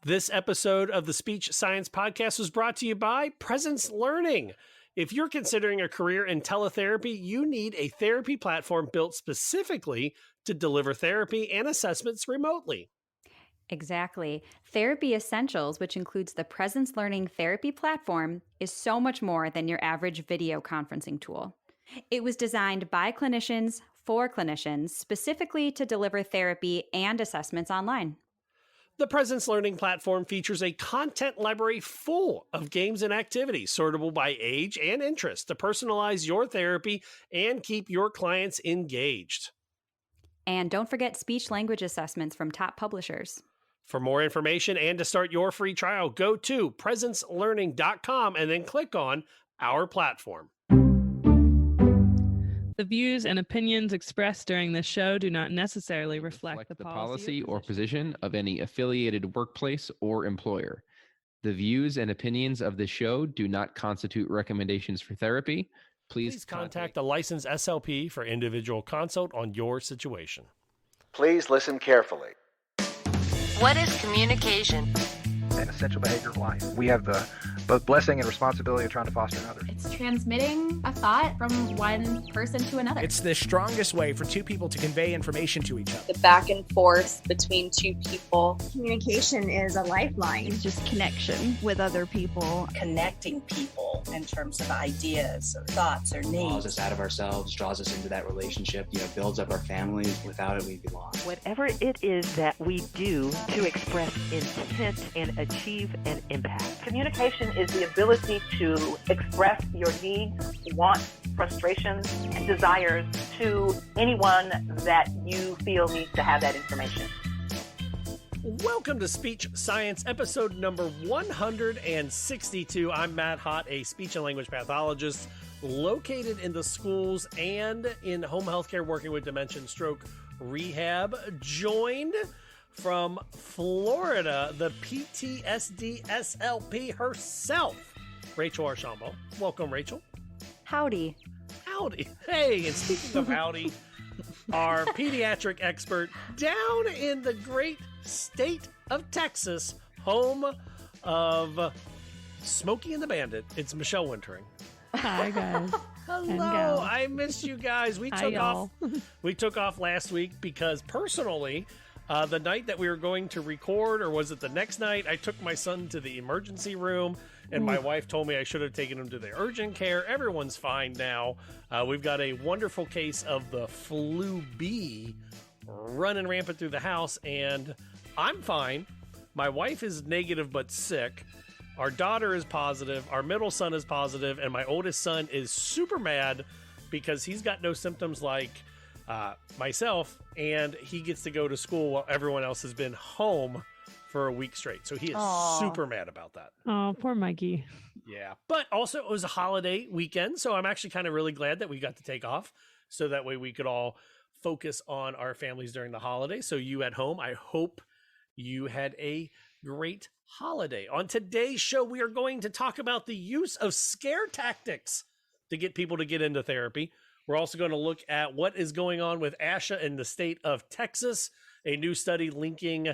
This episode of the Speech Science Podcast was brought to you by Presence Learning. If you're considering a career in teletherapy, you need a therapy platform built specifically to deliver therapy and assessments remotely. Exactly. Therapy Essentials, which includes the Presence Learning therapy platform, is so much more than your average video conferencing tool. It was designed by clinicians for clinicians, specifically to deliver therapy and assessments online. The Presence Learning platform features a content library full of games and activities, sortable by age and interest, to personalize your therapy and keep your clients engaged. And don't forget speech language assessments from top publishers. For more information and to start your free trial, go to presencelearning.com and then click on Our Platform. The views and opinions expressed during this show do not necessarily reflect the policy or position of any affiliated workplace or employer. The views and opinions of the show do not constitute recommendations for therapy. Please contact a licensed SLP for individual consult on your situation. Please listen carefully. What is communication? An essential behavior of life. We have the both blessing and responsibility of trying to foster another. It's transmitting a thought from one person to another. It's the strongest way for two people to convey information to each other. The back and forth between two people. Communication is a lifeline. It's just connection with other people. Connecting people in terms of ideas or thoughts or needs. Draws us out of ourselves, draws us into that relationship, builds up our families. Without it, we'd be lost. Whatever it is that we do to express intent and achieve an impact. Communication is the ability to express your needs, wants, frustrations, and desires to anyone that you feel needs to have that information. Welcome to Speech Science, episode number 162. I'm Matt Hott, a speech and language pathologist located in the schools and in home healthcare working with dementia and stroke rehab, joined from Florida, the PTSD SLP herself, Rachel Archambault. Welcome, Rachel. Howdy. Howdy. Hey, and speaking of howdy, our pediatric expert down in the great state of Texas, home of Smokey and the Bandit, it's Michelle Wintering. Hi, guys. Hello. I missed you guys. We took off last week because personally, the night that we were going to record, or was it the next night, I took my son to the emergency room, and my wife told me I should have taken him to the urgent care. Everyone's fine now. We've got a wonderful case of the flu B running rampant through the house, and I'm fine. My wife is negative but sick. Our daughter is positive. Our middle son is positive, and my oldest son is super mad because he's got no symptoms like myself, and he gets to go to school while everyone else has been home for a week straight. So he is super mad about that. Oh, poor Mikey. Yeah. But also it was a holiday weekend, so I'm actually kind of really glad that we got to take off so that way we could all focus on our families during the holiday. So you at home, I hope you had a great holiday. On today's show, we are going to talk about the use of scare tactics to get people to get into therapy. We're also going to look at what is going on with Asha in the state of Texas, a new study linking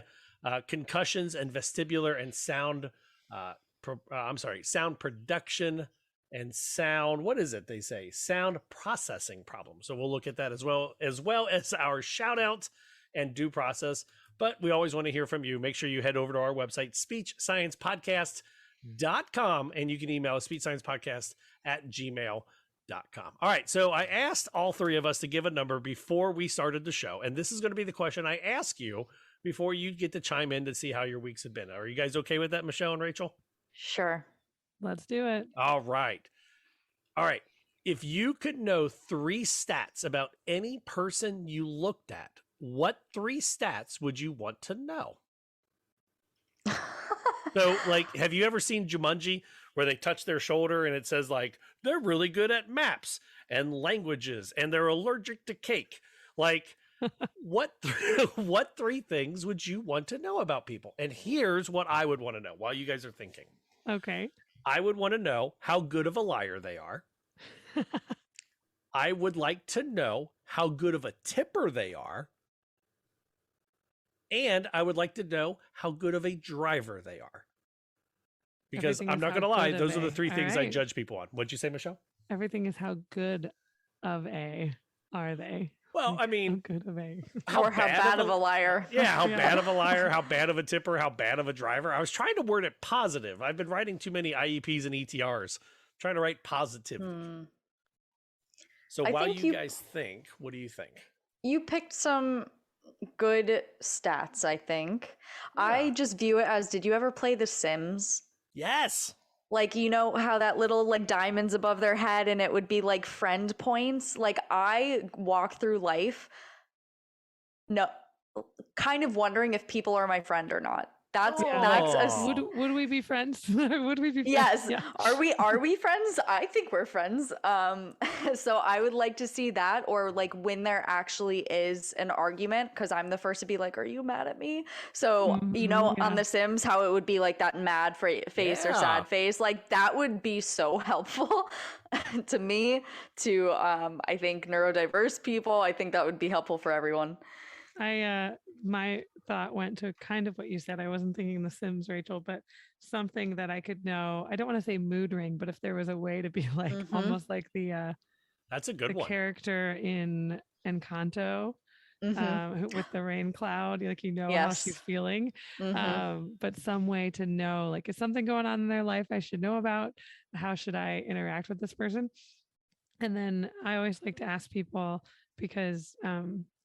concussions and vestibular and sound production and sound, what is it they say? Sound processing problems. So we'll look at that as well as our shout out and due process. But we always want to hear from you. Make sure you head over to our website, speechsciencepodcast.com, and you can email us speechsciencepodcast@gmail.com. All right, so I asked all three of us to give a number before we started the show, and this is going to be the question I ask you before you get to chime in to see how your weeks have been. Are you guys okay with that, Michelle and Rachel? Sure. Let's do it. All right. If you could know 3 stats about any person you looked at, what 3 stats would you want to know? So, have you ever seen Jumanji where they touch their shoulder and it says, they're really good at maps and languages and they're allergic to cake? What 3 things would you want to know about people? And here's what I would want to know while you guys are thinking. Okay. I would want to know how good of a liar they are. I would like to know how good of a tipper they are. And I would like to know how good of a driver they are. Because Everything I'm is not how going to lie, good those of are the a. three All things I right. judge people on. What'd you say, Michelle? Everything is how good of a are they? Well, Like, I mean, how good of a. Or how bad of a liar. Yeah, how bad of a liar, how bad of a tipper, how bad of a driver. I was trying to word it positive. I've been writing too many IEPs and ETRs. Trying to write positively. So I while think you guys think, what do you think? You picked some good stats, I think. Yeah. I just view it as, did you ever play The Sims? Yes. Like, you know how that little like diamonds above their head and it would be like friend points? Like, I walk through life kind of wondering if people are my friend or not. That's would we be friends? Would we be friends? Yes. Yeah. Are we friends? I think we're friends. So I would like to see that, or like when there actually is an argument, because I'm the first to be like, are you mad at me? So on The Sims, how it would be like that mad face or sad face, like that would be so helpful to me, to I think neurodiverse people. I think that would be helpful for everyone. My thought went to kind of what you said. I wasn't thinking The Sims, Rachel, but something that I could know. I don't want to say mood ring, but if there was a way to be like almost like the that's a good the one. Character in Encanto with the rain cloud, like how she's feeling. But some way to know, like, is something going on in their life I should know about? How should I interact with this person? And then I always like to ask people, because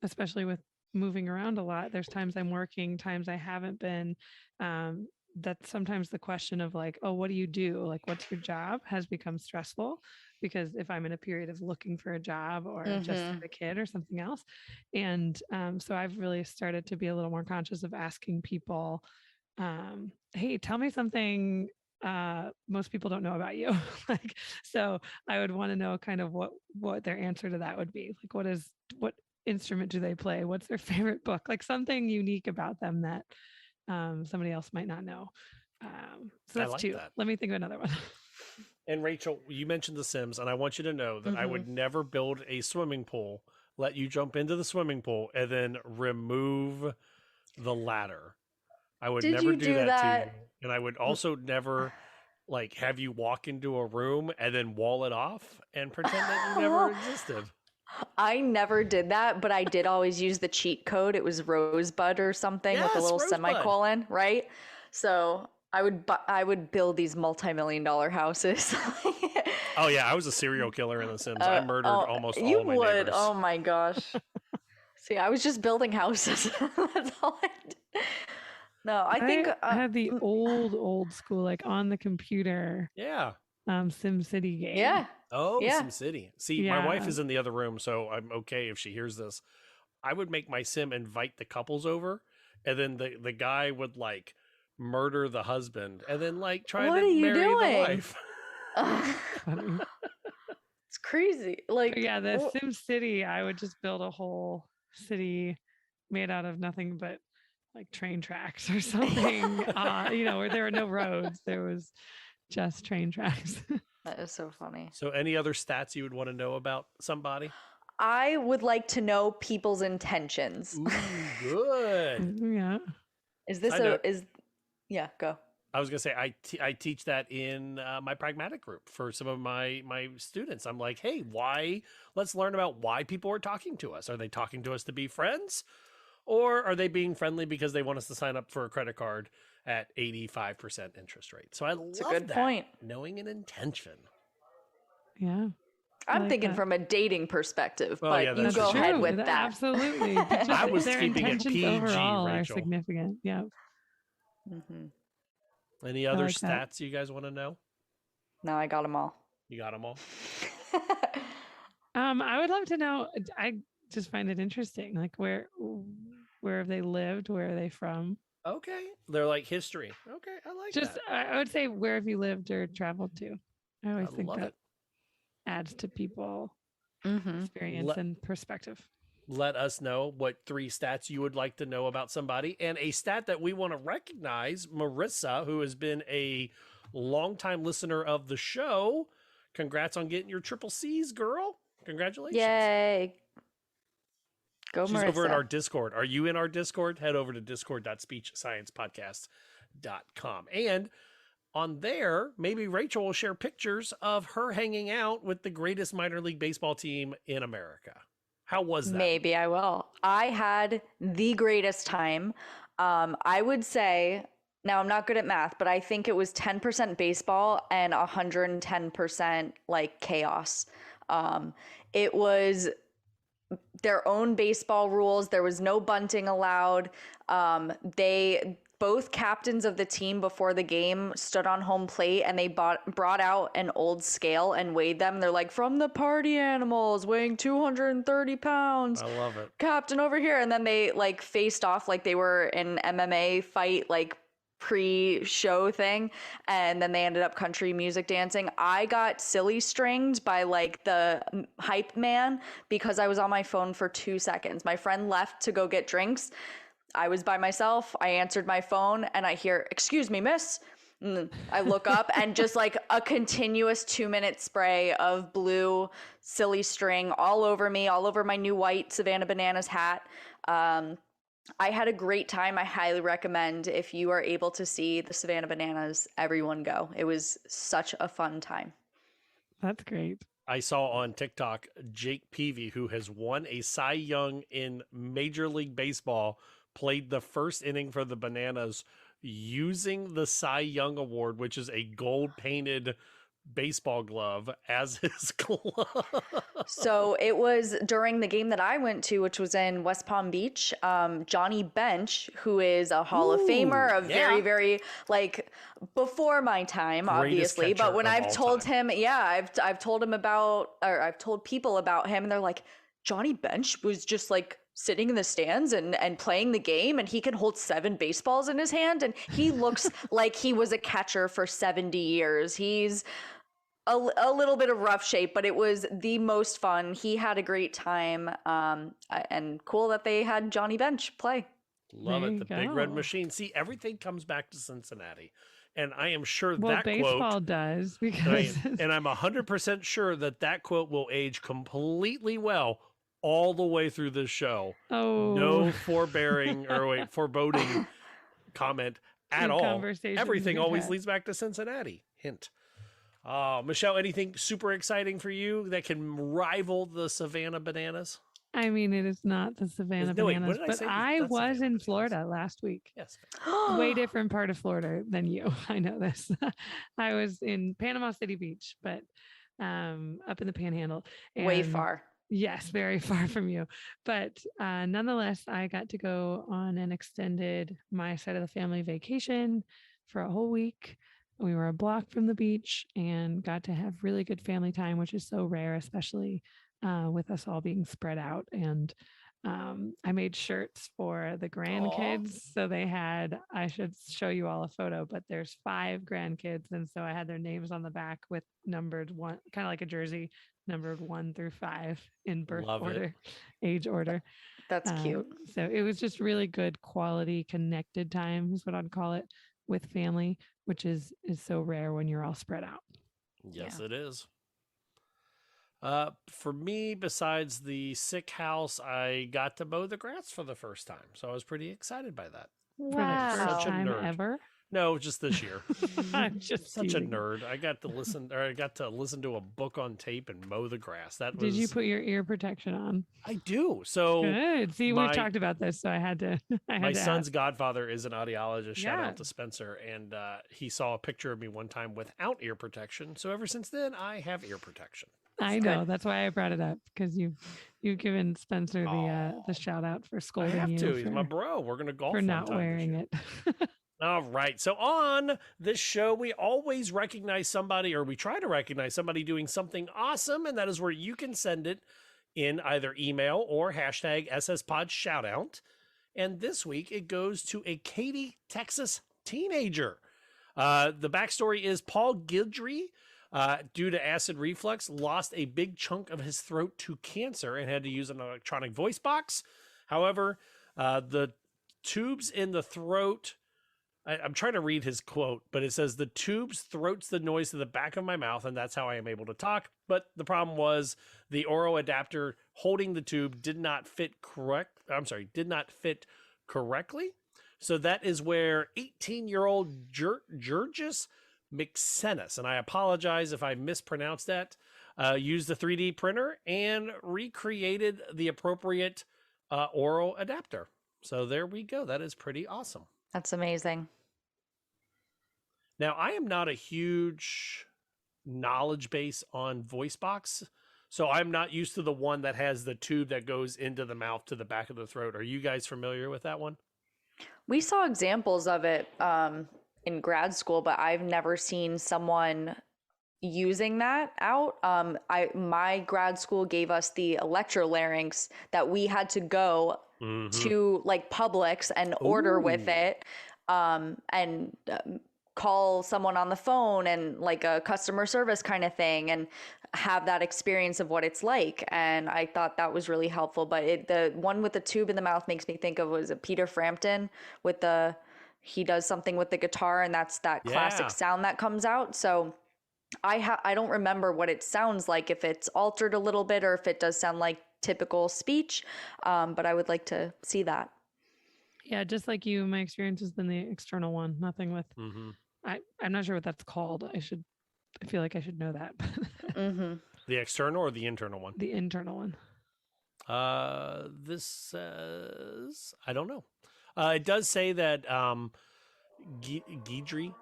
especially with moving around a lot, there's times I'm working, times I haven't been. That's sometimes the question of like, oh, what do you do? Like, what's your job has become stressful, because if I'm in a period of looking for a job or just had a kid or something else. And so I've really started to be a little more conscious of asking people, hey, tell me something most people don't know about you. Like, so I would want to know kind of what their answer to that would be. Like, what instrument do they play? What's their favorite book? Like something unique about them that somebody else might not know. So that's two. Let me think of another one. And Rachel, you mentioned The Sims, and I want you to know that I would never build a swimming pool, let you jump into the swimming pool, and then remove the ladder. I would never do that to you. And I would also never like have you walk into a room and then wall it off and pretend that you never existed. I never did that, but I did always use the cheat code. It was Rosebud or something with a little semicolon, right? So I would build these multi-million-dollar houses. Oh yeah, I was a serial killer in The Sims. I murdered almost all of my neighbors. Oh my gosh. See, I was just building houses. That's all I did. No, I think I had the old school, like on the computer. Yeah. SimCity game. Yeah. Oh, SimCity. See, my wife is in the other room, so I'm okay if she hears this. I would make my sim invite the couples over, and then the guy would like murder the husband, and then like try to marry the wife. It's crazy. Like, yeah, the SimCity, I would just build a whole city made out of nothing but like train tracks or something. Where there were no roads, there was just train tracks. That is so funny. So any other stats you would want to know about somebody? I would like to know people's intentions. Ooh, good. Yeah. Is this yeah, go. I was going to say, I teach that in my pragmatic group for some of my students. I'm like, hey, let's learn about why people are talking to us. Are they talking to us to be friends? Or are they being friendly because they want us to sign up for a credit card at 85% interest rate? So That's a good point. Knowing an intention. Yeah. I'm thinking from a dating perspective, well, but you go ahead with that. Absolutely. I was their keeping it PG, overall Rachel. Are significant. Yeah. Any other stats you guys want to know? No, I got them all. You got them all? I would love to know. I just find it interesting. Like where have they lived? Where are they from? Okay. They're like history. Okay. I like that. I would say, where have you lived or traveled to? I always think that adds to people experience and perspective. Let us know what 3 stats you would like to know about somebody. And a stat that we want to recognize, Marissa, who has been a longtime listener of the show. Congrats on getting your triple C's, girl. Congratulations. Yay. Go, She's Marissa. over in our Discord. Are you in our Discord? Head over to discord.speechsciencepodcast.com. And on there, maybe Rachel will share pictures of her hanging out with the greatest minor league baseball team in America. How was that? Maybe I will. I had the greatest time. I would say, now I'm not good at math, but I think it was 10% baseball and 110% like chaos. It was their own baseball rules. There was no bunting allowed. Both captains of the team before the game stood on home plate and they brought out an old scale and weighed them. They're like, from the party animals weighing 230 pounds. I love it. Captain over here. And then they like faced off like they were in MMA fight, like pre-show thing, and then they ended up country music dancing. I got silly stringed by like the hype man because I was on my phone for 2 seconds. My friend left to go get drinks. I was by myself. I answered my phone and I hear, "Excuse me, miss." I look up and just like a continuous 2-minute spray of blue silly string all over me, all over my new white Savannah Bananas hat. I had a great time. I highly recommend, if you are able to see the Savannah Bananas, everyone go. It was such a fun time. That's great. I saw on TikTok Jake Peavy, who has won a Cy Young in Major League Baseball, played the first inning for the Bananas using the Cy Young Award, which is a gold-painted baseball glove, as his glove. So it was during the game that I went to, which was in West Palm Beach. Johnny Bench, who is a Hall of Famer, very, very like before my time, obviously. But when I've told him, I've told him about, or I've told people about him, and they're like, Johnny Bench was just like sitting in the stands and playing the game, and he can hold 7 baseballs in his hand, and he looks like he was a catcher for 70 years. He's a little bit of rough shape, but it was the most fun. He had a great time, and cool that they had Johnny Bench play. Love it. The Big Red Machine. See, everything comes back to Cincinnati. And I am sure that baseball quote does, because and I'm 100% sure that quote will age completely well all the way through this show. Oh, no foreboding comment at all. Everything always leads back to Cincinnati. Hint. Michelle, anything super exciting for you that can rival the Savannah Bananas? I mean, it is not the Savannah Bananas, but I was in Florida last week. Yes. Way different part of Florida than you. I know this. I was in Panama City Beach, but up in the Panhandle. Way far. Yes, very far from you. But nonetheless, I got to go on an extended my side of the family vacation for a whole week. We were a block from the beach and got to have really good family time, which is so rare, especially with us all being spread out. And I made shirts for the grandkids. Aww. So they had, I should show you all a photo, but there's 5 grandkids. And so I had their names on the back with numbered 1, kind of like a jersey, numbered 1 through 5 in birth order, age order. That's cute. So it was just really good quality connected time is what I'd call it, with family, which is so rare when you're all spread out. Yes, it is. For me, besides the sick house, I got to mow the grass for the first time. So I was pretty excited by that. Wow. For the first time ever? No, just this year. I'm just such teasing. a nerd. I got to listen to a book on tape and mow the grass. Did you put your ear protection on? I do. So good. See, we've talked about this, so I had to. My son's godfather is an audiologist. Shout out to Spencer, and he saw a picture of me one time without ear protection. So ever since then, I have ear protection. I know. That's why I brought it up, because you've given Spencer the shout out for scolding you. I have to. He's my bro. We're gonna golf for not wearing it. All right. So on this show, we always recognize somebody, or we try to recognize somebody doing something awesome. And that is where you can send it in either email or hashtag SSPOD Shoutout. And this week it goes to a Katy, Texas teenager. The backstory is Paul Guidry, due to acid reflux, lost a big chunk of his throat to cancer and had to use an electronic voice box. However, the tubes in the throat I'm trying to read his quote, but it says, the tubes throats the noise to the back of my mouth, and that's how I am able to talk. But the problem was the oral adapter holding the tube did not fit correctly. So that is where 18-year-old Georges McSennis, and I apologize if I mispronounced that, used the 3D printer and recreated the appropriate oral adapter. So there we go. That is pretty awesome. That's amazing. Now, I am not a huge knowledge base on VoiceBox, so I'm not used to the one that has the tube that goes into the mouth to the back of the throat. Are you guys familiar with that one? We saw examples of it in grad school, but I've never seen someone using that out. My grad school gave us the electrolarynx that we had to go to like Publix and order with it, and call someone on the phone and like a customer service kind of thing and have that experience of what it's like. And I thought that was really helpful. But the one with the tube in the mouth makes me think of, was it Peter Frampton with he does something with the guitar, and that's that classic sound that comes out. So I don't remember what it sounds like, if it's altered a little bit or if it does sound like typical speech. But I would like to see that. Yeah, just like you, my experience has been the external one. Nothing with. I'm not sure what that's called. I feel like I should know that. The external or the internal one? The internal one. This says, I don't know. It does say that Guidry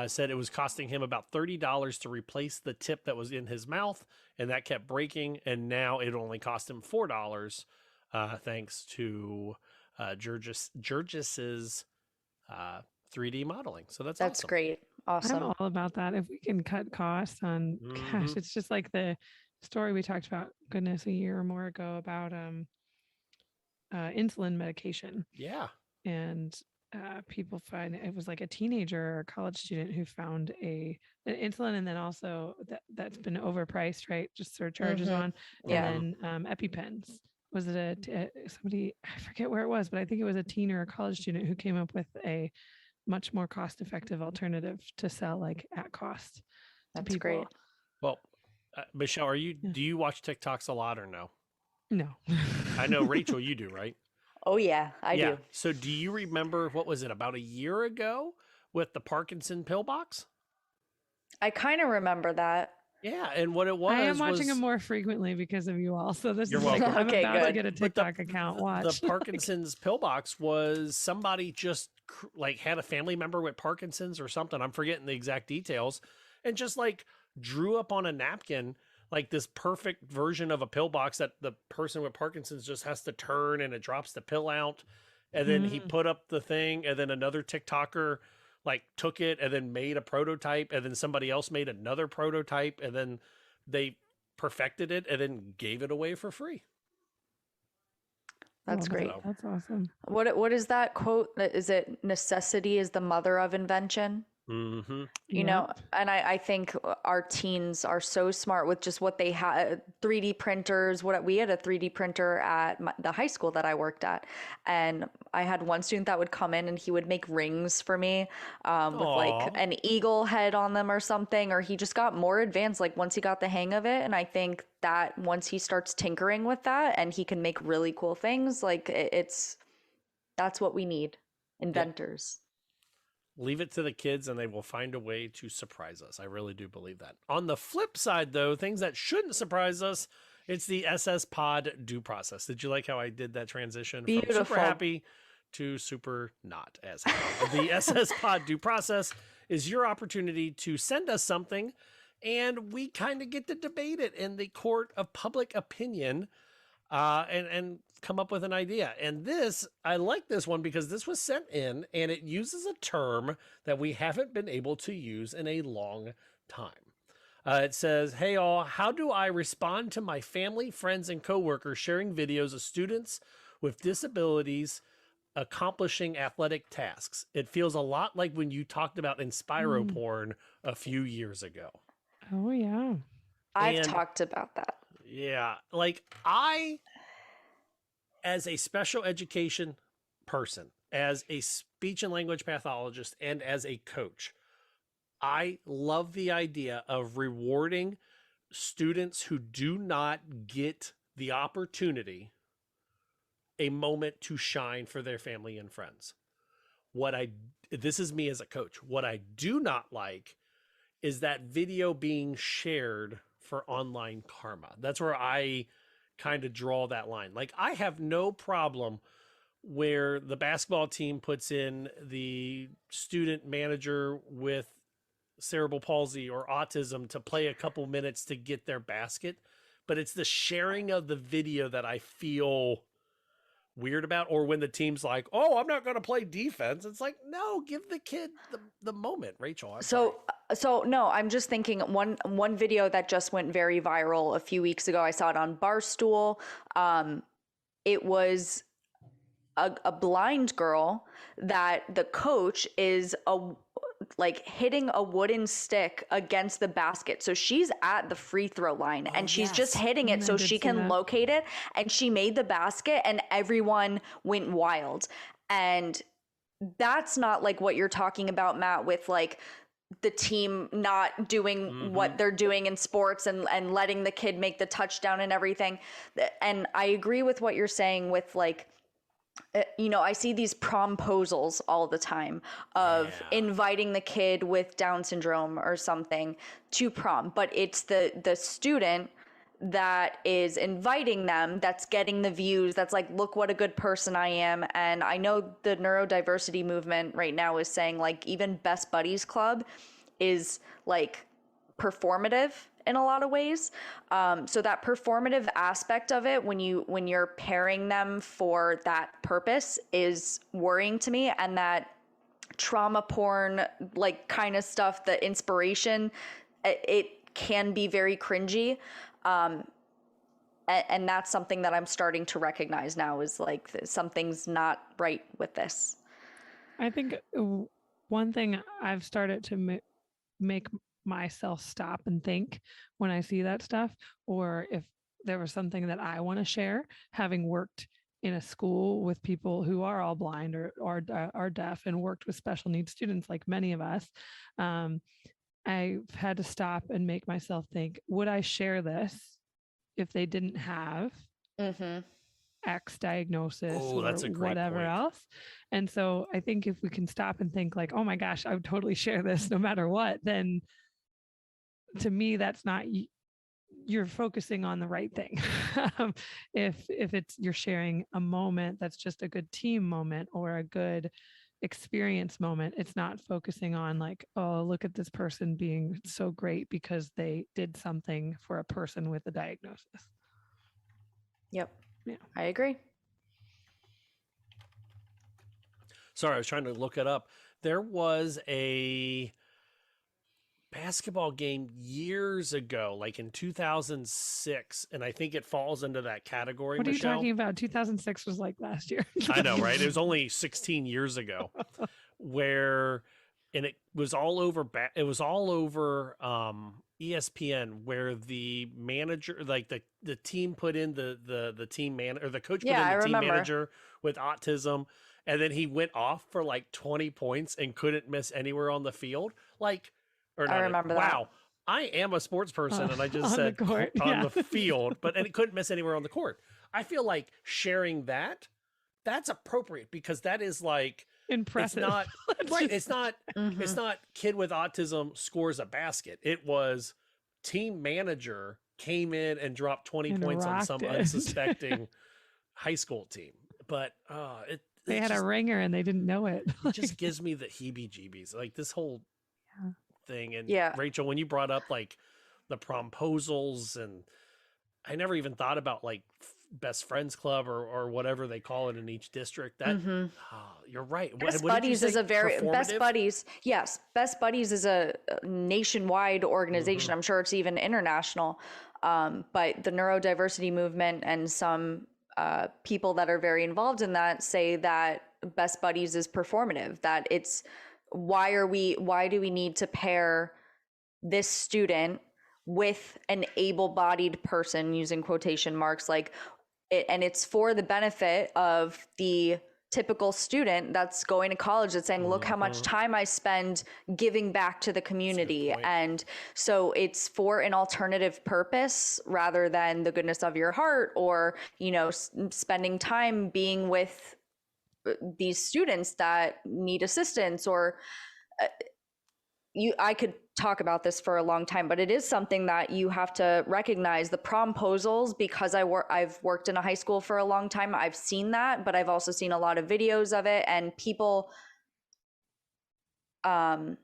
said it was costing him about $30 to replace the tip that was in his mouth, and that kept breaking, and now it only cost him $4 thanks to Georges's 3D modeling. So that's awesome. Great. Awesome. I'm all about that. If we can cut costs on, gosh, it's just like the story we talked about, goodness, a year or more ago about insulin medication. Yeah. And people find it was like a teenager or a college student who found an insulin, and then also that's been overpriced, right? Just surcharges on. And then EpiPens. Was it somebody, I forget where it was, but I think it was a teen or a college student who came up with a much more cost-effective alternative to sell like at cost. That's great. Well, Michelle, do you watch TikToks a lot or no? No. I know, Rachel, you do, right? Oh yeah, I do. So do you remember, what was it, about a year ago with the Parkinson pill box? I kind of remember that. Yeah, and what it was, I am watching them more frequently because of you all. So this You're is welcome. like, I'm about to get a TikTok account. Watch. The Parkinson's pill box was somebody just like had a family member with Parkinson's or something. I'm forgetting the exact details, and just like drew up on a napkin like this perfect version of a pill box that the person with Parkinson's just has to turn, and it drops the pill out. And then he put up the thing, and then another TikToker like took it and then made a prototype, and then somebody else made another prototype, and then they perfected it and then gave it away for free. That's great. That's awesome. What is that quote? Is it necessity is the mother of invention? You know, and I think our teens are so smart with just what they had. 3D printers. We had a 3D printer at the high school that I worked at, and I had one student that would come in and he would make rings for me with like an eagle head on them or something, or he just got more advanced like once he got the hang of it. And I think that once he starts tinkering with that and he can make really cool things, like that's what we need. Inventors. Leave it to the kids and they will find a way to surprise us. I really do believe that. On the flip side, though, things that shouldn't surprise us, it's the SSPOD Due Process. Did you like how I did that transition from super happy to super not as happy? The SSPOD Due Process is your opportunity to send us something, and we kind of get to debate it in the court of public opinion and come up with an idea. And I like this one because this was sent in and it uses a term that we haven't been able to use in a long time. It says, hey all, how do I respond to my family, friends, and coworkers sharing videos of students with disabilities accomplishing athletic tasks? It feels a lot like when you talked about Inspiro porn a few years ago. Oh yeah. I've talked about that. Yeah. Like as a special education person, as a speech and language pathologist and as a coach, I love the idea of rewarding students who do not get the opportunity a moment to shine for their family and friends. This is me as a coach. What I do not like is that video being shared for online karma. That's where I kind of draw that line. Like, I have no problem where the basketball team puts in the student manager with cerebral palsy or autism to play a couple minutes to get their basket, but it's the sharing of the video that I feel weird about. Or when the team's like, oh, I'm not going to play defense. It's like, no, give the kid the moment, Rachel. So no, I'm just thinking one video that just went very viral a few weeks ago. I saw it on Barstool. It was a blind girl that the coach is hitting a wooden stick against the basket. So she's at the free throw line and she's just hitting it so she can locate it. And she made the basket and everyone went wild. And that's not like what you're talking about, Matt, with like the team not doing what they're doing in sports and letting the kid make the touchdown and everything. And I agree with what you're saying with like, I see these promposals all the time of inviting the kid with Down syndrome or something to prom, but it's the student that is inviting them that's getting the views, that's like, look what a good person I am. And I know the neurodiversity movement right now is saying like even Best Buddies Club is like performative in a lot of ways. So that performative aspect of it, when you're pairing them for that purpose, is worrying to me. And that trauma porn, like kind of stuff, the inspiration, it can be very cringy. And that's something that I'm starting to recognize now is like something's not right with this. I think one thing I've started to make myself stop and think when I see that stuff, or if there was something that I want to share, having worked in a school with people who are all blind or are deaf and worked with special needs students like many of us, I've had to stop and make myself think, would I share this if they didn't have X diagnosis or whatever else? And so I think if we can stop and think like, oh my gosh, I would totally share this no matter what, then to me, that's not, you're focusing on the right thing. If it's, you're sharing a moment that's just a good team moment or a good experience moment, it's not focusing on like, oh, look at this person being so great because they did something for a person with a diagnosis. Yep. Yeah, I agree. Sorry, I was trying to look it up. There was a basketball game years ago, like in 2006, and I think it falls into that category. What are Michelle. You talking about? 2006 was like last year. I know, right? It was only 16 years ago, and it was all over. It was all over ESPN, where the manager, like the team, put in the team man, or the coach put in the team manager with autism, and then he went off for like 20 points and couldn't miss anywhere on the field, like. I remember that. Wow, I am a sports person, and I just said on the field, and it couldn't miss anywhere on the court. I feel like sharing that's appropriate because that is like impressive. It's not right. It's not. It's not kid with autism scores a basket. It was team manager came in and dropped 20 points on some unsuspecting high school team. But they had a ringer and they didn't know it. It just gives me the heebie-jeebies. Like this whole thing. And Rachel, when you brought up like the promposals, and I never even thought about like best friends club or whatever they call it in each district. That you're right. Best Buddies is a very Best Buddies. Yes, Best Buddies is a nationwide organization. I'm sure it's even international. But the neurodiversity movement and some people that are very involved in that say that Best Buddies is performative. That it's why do we need to pair this student with an able-bodied person, using quotation marks, like it, and it's for the benefit of the typical student that's going to college that's saying, look how much time I spend giving back to the community. And so it's for an alternative purpose rather than the goodness of your heart or, you know, spending time being with these students that need assistance or I could talk about this for a long time, but it is something that you have to recognize. The promposals, because I've worked in a high school for a long time, I've seen that, but I've also seen a lot of videos of it, and people, I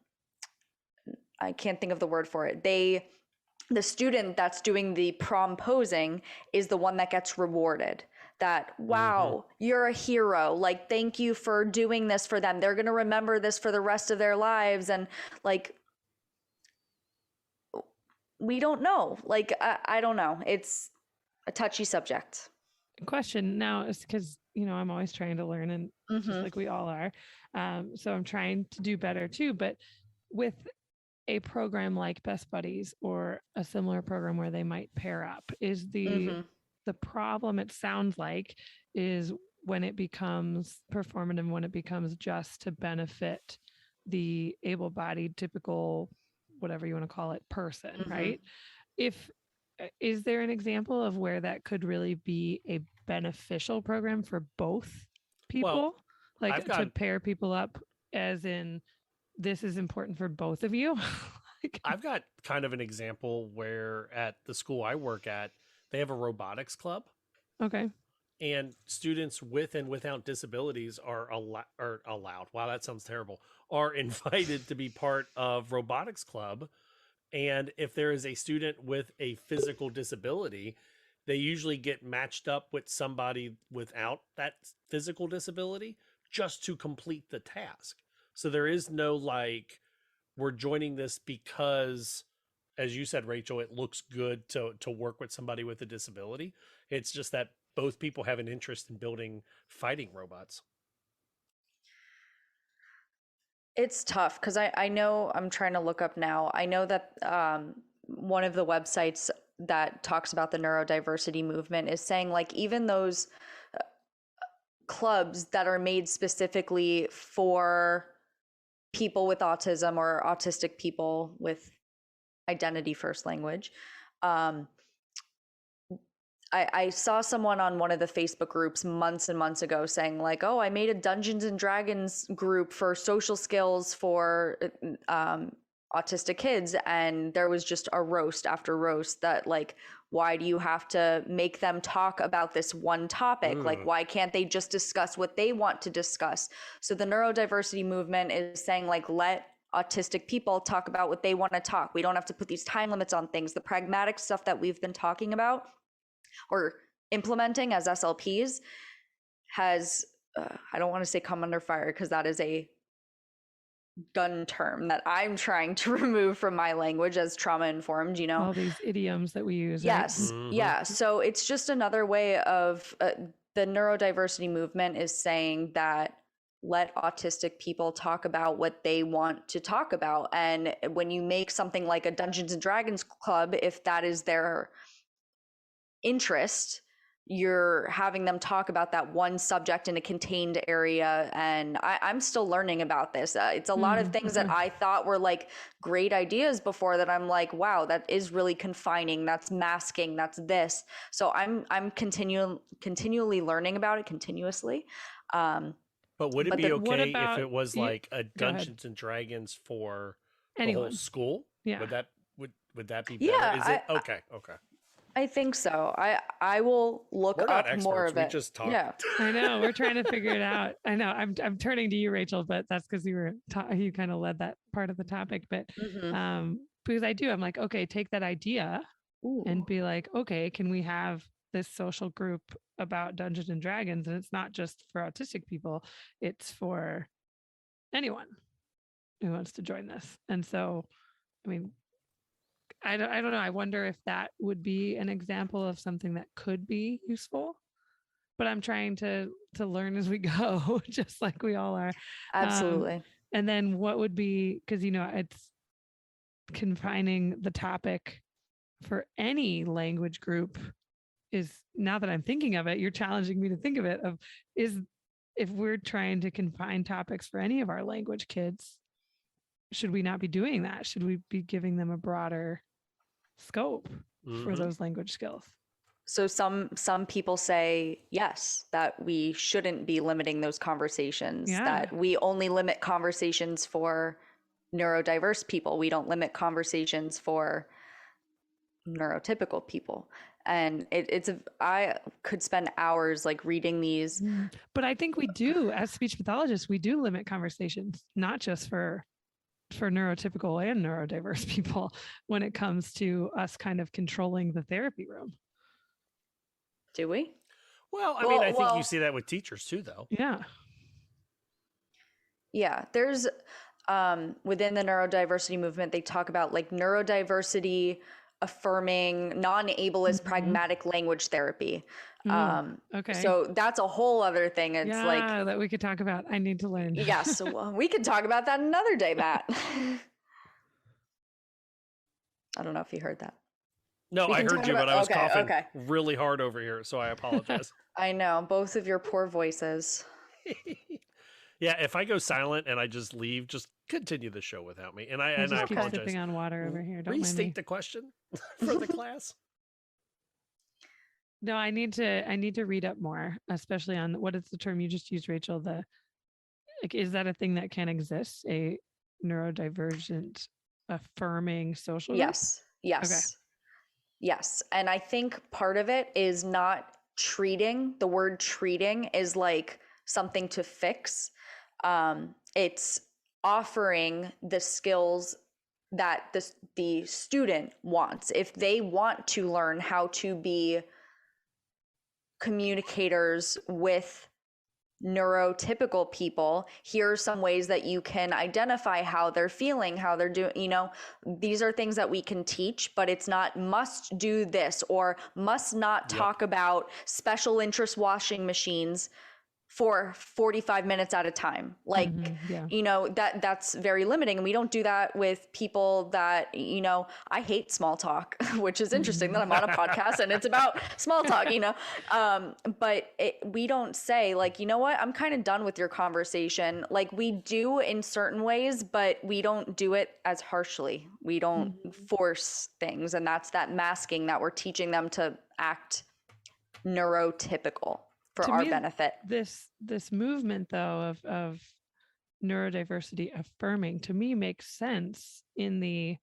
can't think of the word for it. The student that's doing the promposing is the one that gets rewarded. That, wow, you're a hero. Like, thank you for doing this for them. They're going to remember this for the rest of their lives. And like, we don't know. Like, I don't know. It's a touchy subject. Question now is because, you know, I'm always trying to learn and just like we all are. So I'm trying to do better too. But with a program like Best Buddies or a similar program where they might pair up, is the problem, it sounds like, is when it becomes performative, when it becomes just to benefit the able-bodied, typical, whatever you want to call it, person, right? Is there an example of where that could really be a beneficial program for both people? Well, to pair people up, as in, this is important for both of you? I've got kind of an example where at the school I work at, they have a robotics club. Okay. And students with and without disabilities are allowed. Wow, that sounds terrible. Are invited to be part of robotics club. And if there is a student with a physical disability, they usually get matched up with somebody without that physical disability just to complete the task. So there is no like, we're joining this because, as you said, Rachel, it looks good to work with somebody with a disability. It's just that both people have an interest in building fighting robots. It's tough because I know, I'm trying to look up now. I know that one of the websites that talks about the neurodiversity movement is saying, like, even those clubs that are made specifically for people with autism or autistic people with identity first language. I saw someone on one of the Facebook groups months and months ago saying like, oh, I made a Dungeons and Dragons group for social skills for autistic kids. And there was just a roast after roast that like, why do you have to make them talk about this one topic? Like, why can't they just discuss what they want to discuss? So the neurodiversity movement is saying like, let autistic people talk about what they want to talk. We don't have to put these time limits on things. The pragmatic stuff that we've been talking about or implementing as SLPs has, I don't want to say come under fire because that is a gun term that I'm trying to remove from my language as trauma informed, you know, all these idioms that we use. Yes. Right? Yeah. So it's just another way of the neurodiversity movement is saying that let autistic people talk about what they want to talk about. And when you make something like a Dungeons and Dragons club, if that is their interest, you're having them talk about that one subject in a contained area. And I'm still learning about this. It's a lot of things that I thought were like great ideas before that I'm like, wow, that is really confining. That's masking. That's this. So I'm continually learning about it continuously. But would it be okay if it was like a Dungeons and Dragons for the whole school? Yeah. Would that be better? Yeah. Is it okay? I think so. I will look up more of it. We just talked. Yeah, I know. We're trying to figure it out. I know. I'm turning to you, Rachel, but that's because you kind of led that part of the topic. But because I'm like, okay, take that idea and be like, okay, can we have this social group about Dungeons and Dragons? And it's not just for autistic people; it's for anyone who wants to join this. And so, I mean, I don't know. I wonder if that would be an example of something that could be useful, but I'm trying to learn as we go, just like we all are. Absolutely. And then what would be, because, you know, it's confining the topic for any language group is, now that I'm thinking of it, you're challenging me to think of it, is if we're trying to confine topics for any of our language kids, should we not be doing that? Should we be giving them a broader scope for those language skills? So some people say yes, that we shouldn't be limiting those conversations, that we only limit conversations for neurodiverse people. We don't limit conversations for neurotypical people. And I could spend hours like reading these. But I think we do, as speech pathologists, we do limit conversations, not just for neurotypical and neurodiverse people when it comes to us kind of controlling the therapy room. Do we? Well, I mean, I think you see that with teachers too, though. Yeah. Yeah. There's, within the neurodiversity movement, they talk about like neurodiversity affirming non-ableist pragmatic language therapy. Okay. So that's a whole other thing. It's like that we could talk about. I need to learn. Yes. So we could talk about that another day, Matt. I don't know if you heard that. No, I heard you, but I was coughing really hard over here, so I apologize. I know, both of your poor voices. Yeah, if I go silent and I just leave, just continue the show without me. And I apologize. Sipping on water over here. Don't restate the question for the class. No, I need to read up more, especially on what is the term you just used, Rachel? Is that a thing that can exist? A neurodivergent affirming social group? Yes. Yes. Okay. Yes. And I think part of it is not treating. The word treating is like something to fix. It's offering the skills that the student wants. If they want to learn how to be communicators with neurotypical people, here are some ways that you can identify how they're feeling, how they're doing. These are things that we can teach, but it's not must do this or must not talk about special interest washing machines for 45 minutes at a time. Like, that's very limiting. And we don't do that with people that, I hate small talk, which is interesting that I'm on a podcast and it's about small talk, but we don't say like, you know what, I'm kind of done with your conversation. Like we do in certain ways, but we don't do it as harshly. We don't force things. And that's that masking that we're teaching them to act neurotypical. For our benefit. This movement, though, of neurodiversity affirming, to me, makes sense in the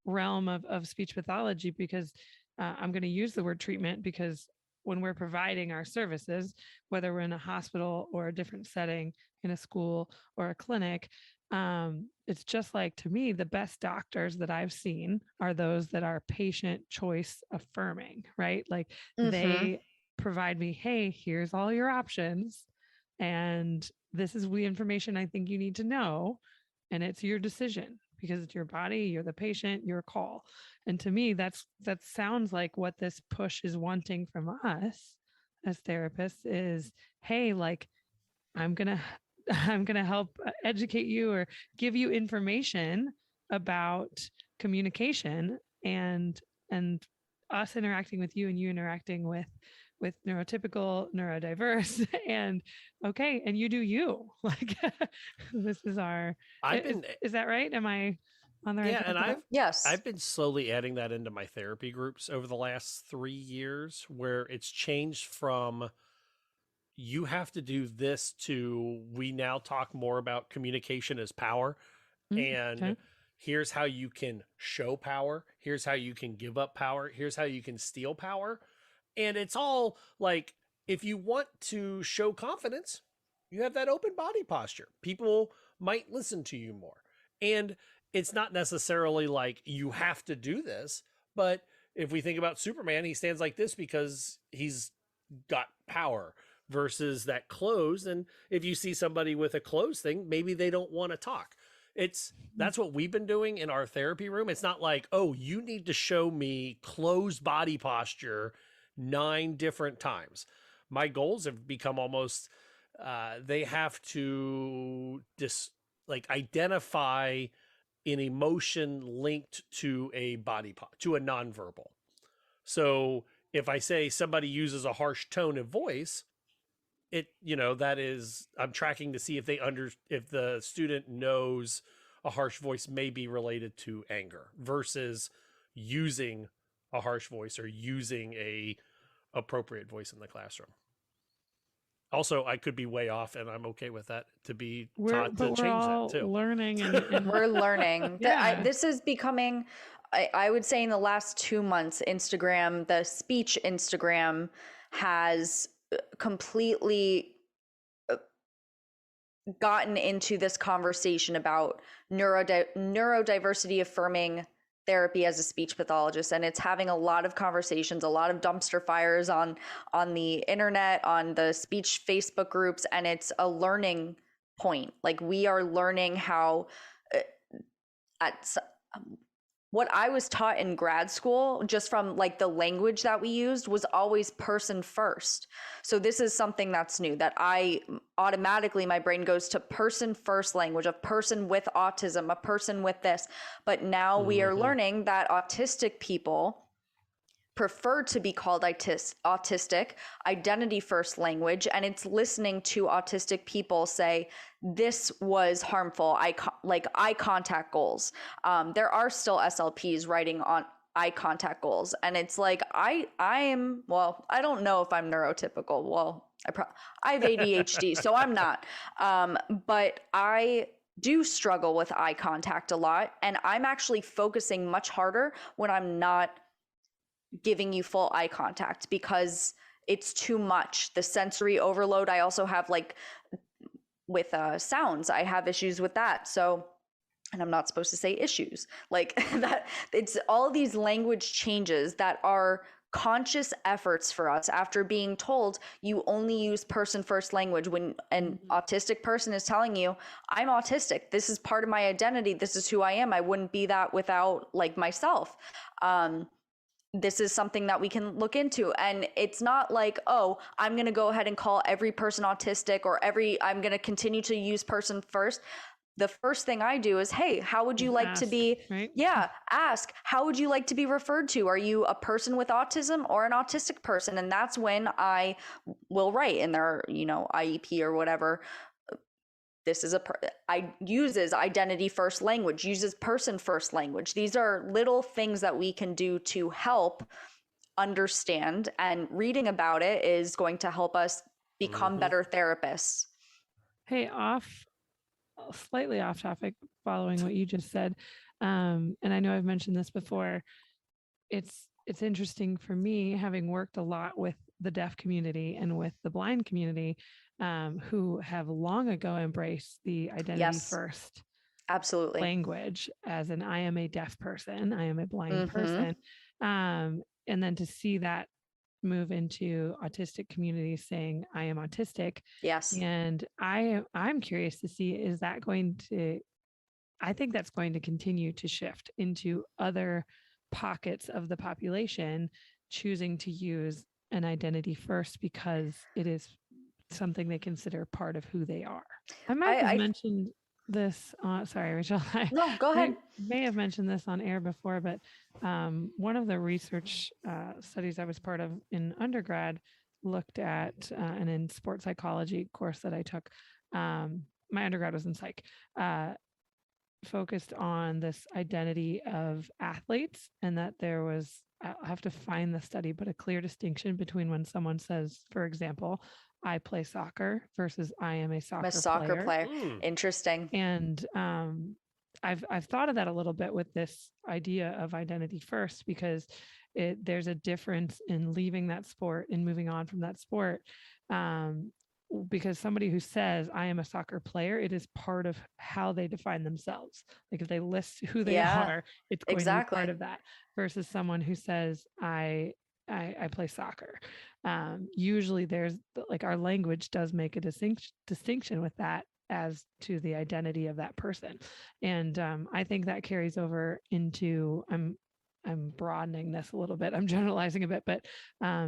realm of speech pathology, because I'm going to use the word treatment, because when we're providing our services, whether we're in a hospital or a different setting, in a school or a clinic, it's just like, to me, the best doctors that I've seen are those that are patient choice affirming, right? Like they provide me, hey, here's all your options, and this is the information I think you need to know, and it's your decision because it's your body, you're the patient, your call. And to me, that sounds like what this push is wanting from us as therapists is, hey, like I'm gonna help educate you or give you information about communication and us interacting with you and you interacting with neurotypical, neurodiverse, and you do you. Like this is our. Is that right? Am I on the right? Yeah, and I've been slowly adding that into my therapy groups over the last 3 years, where it's changed from you have to do this to we now talk more about communication as power, and here's how you can show power. Here's how you can give up power. Here's how you can steal power. And it's all like, if you want to show confidence, you have that open body posture. People might listen to you more. And it's not necessarily like you have to do this, but if we think about Superman, he stands like this because he's got power versus that closed. And if you see somebody with a closed thing, maybe they don't want to talk. That's what we've been doing in our therapy room. It's not like, oh, you need to show me closed body posture 9 different times. My goals have become almost, they have to identify an emotion linked to a to a nonverbal. So if I say somebody uses a harsh tone of voice, that is, I'm tracking to see if if the student knows a harsh voice may be related to anger versus using a harsh voice or using a appropriate voice in the classroom. Also, I could be way off, and I'm okay with that to be taught to change that too. Learning and we're learning. Yeah. This is becoming, I would say in the last 2 months, Instagram, the speech Instagram has completely gotten into this conversation about neurodiversity affirming therapy as a speech pathologist, and it's having a lot of conversations, a lot of dumpster fires on the internet, on the speech Facebook groups, and it's a learning point. Like, we are learning how what I was taught in grad school, just from like the language that we used, was always person first. So this is something that's new, that I automatically, my brain goes to person first language, a person with autism, a person with this. But now we are learning that autistic people prefer to be called autistic, identity first language, and it's listening to autistic people say, this was harmful, like eye contact goals. There are still SLPs writing on eye contact goals, and it's like, I don't know if I'm neurotypical. Well, I have ADHD, so I'm not. But I do struggle with eye contact a lot, and I'm actually focusing much harder when I'm not giving you full eye contact, because it's too much. The sensory overload. I also have, like, with sounds, I have issues with that. So, and I'm not supposed to say issues like that. It's all these language changes that are conscious efforts for us after being told you only use person first language. When an autistic person is telling you, I'm autistic, this is part of my identity, this is who I am, I wouldn't be that without, like, myself. This is something that we can look into. And it's not like, oh, I'm going to go ahead and call every person autistic, or I'm going to continue to use person first. The first thing I do is, hey, how would you like to be, right? Yeah, ask, how would you like to be referred to? Are you a person with autism or an autistic person? And that's when I will write in their, IEP or whatever, this is uses identity first language, uses person first language. These are little things that we can do to help understand, and reading about it is going to help us become better therapists. Hey, slightly off topic, following what you just said. And I know I've mentioned this before. It's interesting for me, having worked a lot with the deaf community and with the blind community, who have long ago embraced the identity first language, as an, I am a deaf person, I am a blind person. And then to see that move into autistic communities saying, I am autistic. Yes. And I'm curious to see, is that going to, I think that's going to continue to shift into other pockets of the population choosing to use an identity first because it is something they consider part of who they are. I might have mentioned this. Sorry, Rachel. No, go ahead. May have mentioned this on air before, but one of the research studies I was part of in undergrad looked at an in sports psychology course that I took. My undergrad was in psych. Focused on this identity of athletes, and that there was, I'll have to find the study, but a clear distinction between when someone says, for example, I play soccer versus I am a soccer player. Interesting. And I've thought of that a little bit with this idea of identity first, because there's a difference in leaving that sport and moving on from that sport. Because somebody who says I am a soccer player, it is part of how they define themselves. Like, if they list who they are, it's going to be part of that, versus someone who says I play soccer. Usually there's, like, our language does make a distinction with that as to the identity of that person. And I think that carries over into, I'm broadening this a little bit, I'm generalizing a bit, but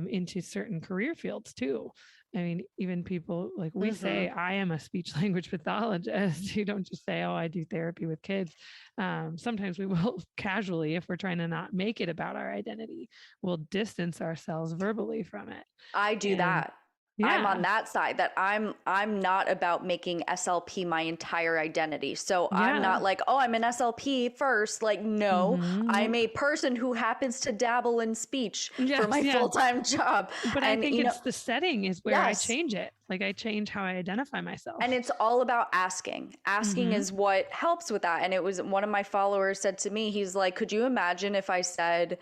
into certain career fields too. I mean, even people like we say, I am a speech language pathologist. You don't just say, oh, I do therapy with kids. Sometimes we will casually, if we're trying to not make it about our identity, we'll distance ourselves verbally from it. I do that. I'm on that side, that I'm not about making SLP my entire identity. So I'm not like, oh, I'm an SLP first. Like, no, I'm a person who happens to dabble in speech for my full-time job. But I think it's the setting is where I change it. Like I change how I identify myself. And it's all about asking. Asking is what helps with that. And it was one of my followers said to me, he's like, could you imagine if I said,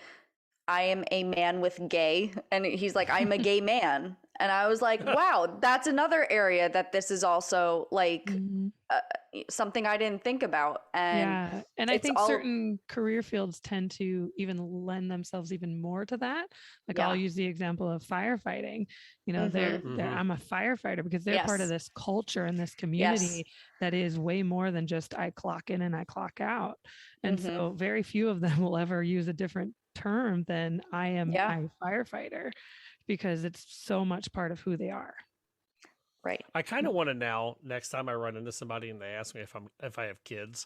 I am a man with gay? And he's like, I'm a gay man. And I was like, wow, that's another area that this is also like something I didn't think about. And and I think certain career fields tend to even lend themselves even more to that. Like I'll use the example of firefighting. You know, I'm a firefighter because they're part of this culture and this community that is way more than just I clock in and I clock out. And so very few of them will ever use a different term than I am a firefighter, because it's so much part of who they are. Right. I kind of want to now, next time I run into somebody and they ask me if I have kids,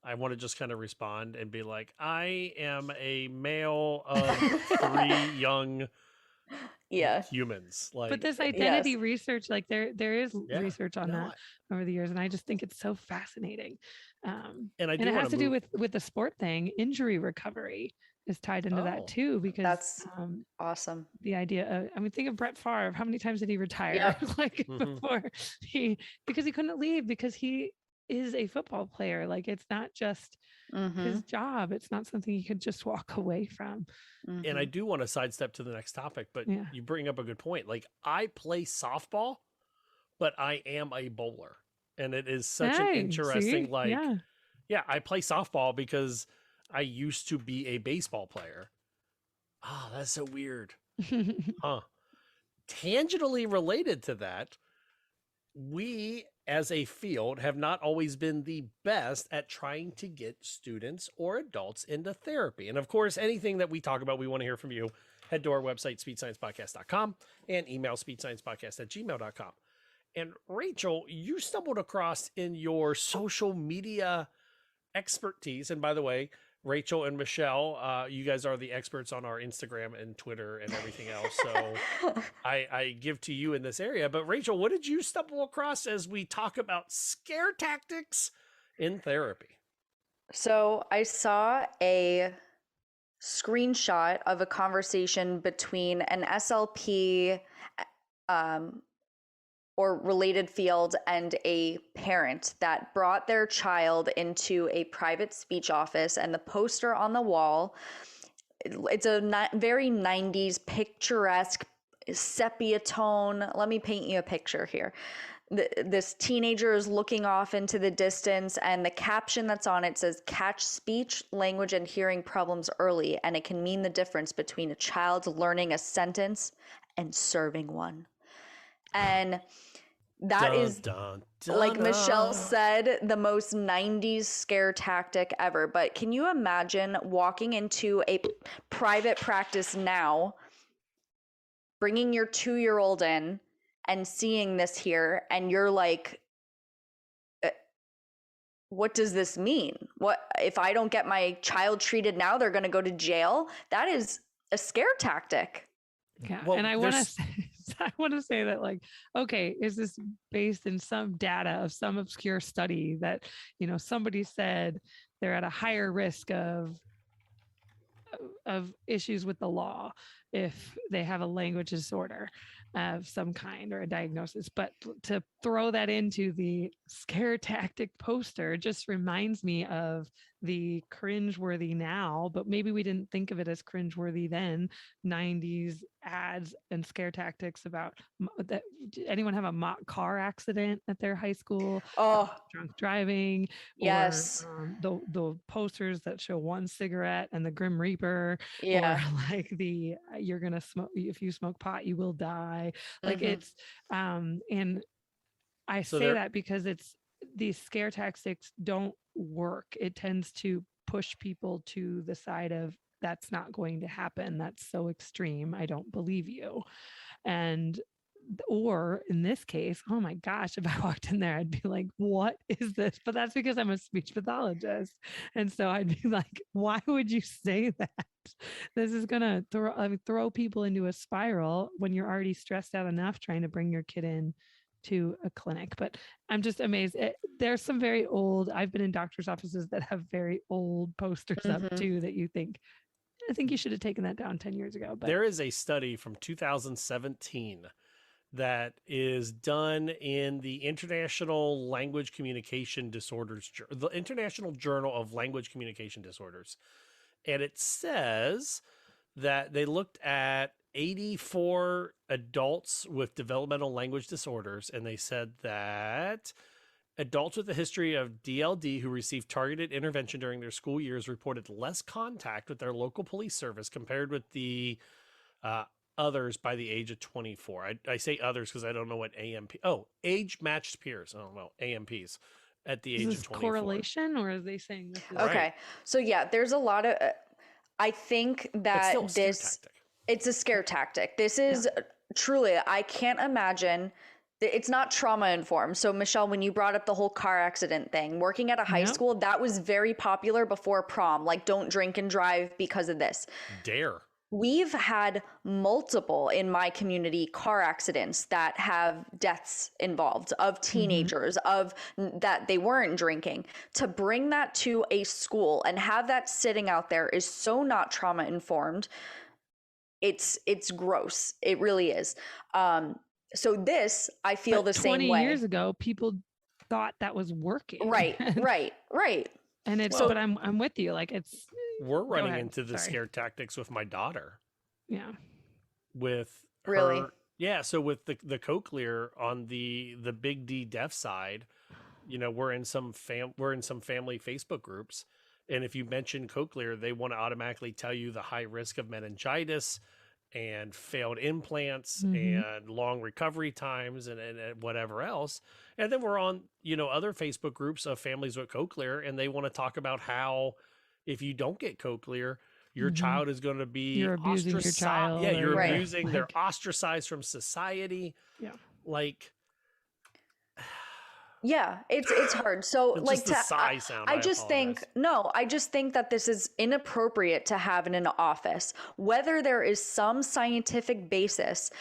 I want to just kind of respond and be like, I am a male of 3 young humans. Like, but this identity research, like there is research on that over the years, and I just think it's so fascinating. And it has to do with the sport thing. Injury recovery is tied into that too, because that's awesome. The idea of, think of Brett Favre. How many times did he retire? Before because he couldn't leave, because he is a football player. Like it's not just his job. It's not something he could just walk away from. And I do want to sidestep to the next topic, but you bring up a good point. Like I play softball, but I am a bowler. And it is such an interesting, I play softball because I used to be a baseball player. Oh, that's so weird. Tangentially related to that, we as a field have not always been the best at trying to get students or adults into therapy. And of course, anything that we talk about, we want to hear from you. Head to our website, speechsciencepodcast.com, and email speechsciencepodcast@gmail.com. And Rachel, you stumbled across in your social media expertise, and by the way, Rachel and Michelle, you guys are the experts on our Instagram and Twitter and everything else. So I give to you in this area. But Rachel, what did you stumble across as we talk about scare tactics in therapy? So I saw a screenshot of a conversation between an SLP or related field and a parent that brought their child into a private speech office, and the poster on the wall, it's a very 90s picturesque sepia tone. Let me paint you a picture here. This teenager is looking off into the distance, and the caption that's on it says, "Catch speech, language, and hearing problems early, and it can mean the difference between a child learning a sentence and serving one." And that is, like Michelle said, the most 90s scare tactic ever. But can you imagine walking into a private practice now, bringing your 2-year-old in and seeing this here, and you're like, what does this mean? What if I don't get my child treated now, they're going to go to jail? That is a scare tactic. Yeah. Well, and I want to say that, like, okay, is this based in some data of some obscure study that, somebody said they're at a higher risk of issues with the law if they have a language disorder of some kind or a diagnosis? But to throw that into the scare tactic poster just reminds me of the cringeworthy now, but maybe we didn't think of it as cringeworthy then, 90s ads and scare tactics about that. Anyone have a mock car accident at their high school? Drunk driving? Yes. Or, the posters that show one cigarette and the Grim Reaper, or like the you're gonna smoke, if you smoke pot you will die. Like it's and I say that because it's, these scare tactics don't work. It tends to push people to the side of, that's not going to happen, that's so extreme, I don't believe you. And or in this case, oh my gosh, if I walked in there, I'd be like, what is this? But that's because I'm a speech pathologist. And so I'd be like, why would you say that? this is going to throw people into a spiral when you're already stressed out enough trying to bring your kid in to a clinic. But I'm just amazed. There's some very old, I've been in doctor's offices that have very old posters up too, that you think, I think you should have taken that down 10 years ago. But there is a study from 2017 that is done in the International Language Communication Disorders, the International Journal of Language Communication Disorders. And it says that they looked at 84 adults with developmental language disorders, and they said that adults with a history of DLD who received targeted intervention during their school years reported less contact with their local police service compared with the others by the age of 24. I say others because I don't know what age-matched peers. I don't know, AMPs at the age of 24. Correlation, or are they saying this is okay? Right. So yeah, there's a lot of. I think that it's a scare tactic. This is truly. I can't imagine. It's not trauma informed. So Michelle, when you brought up the whole car accident thing, working at a high school, that was very popular before prom. Like, don't drink and drive because of this. Dare. We've had multiple in my community car accidents that have deaths involved of teenagers, of that they weren't drinking. To bring that to a school and have that sitting out there is so not trauma informed. It's gross. It really is. So this, I feel the same way. 20 years ago, people thought that was working. Right. And it's, but I'm with you. Like, we're running into the scare tactics with my daughter. Yeah. With her, really? Yeah. So with the cochlear on the big D deaf side, you know, we're in some family Facebook groups. And if you mention cochlear, they want to automatically tell you the high risk of meningitis and failed implants and long recovery times and whatever else. And then we're on, you know, other Facebook groups of families with cochlear, and they want to talk about how if you don't get cochlear, your child is going to be you're abusing your child. Yeah, you're abusing. They're ostracized from society. Yeah. Like, yeah, it's hard. So it's like just the sigh sound. I just think that this is inappropriate to have in an office. Whether there is some scientific basis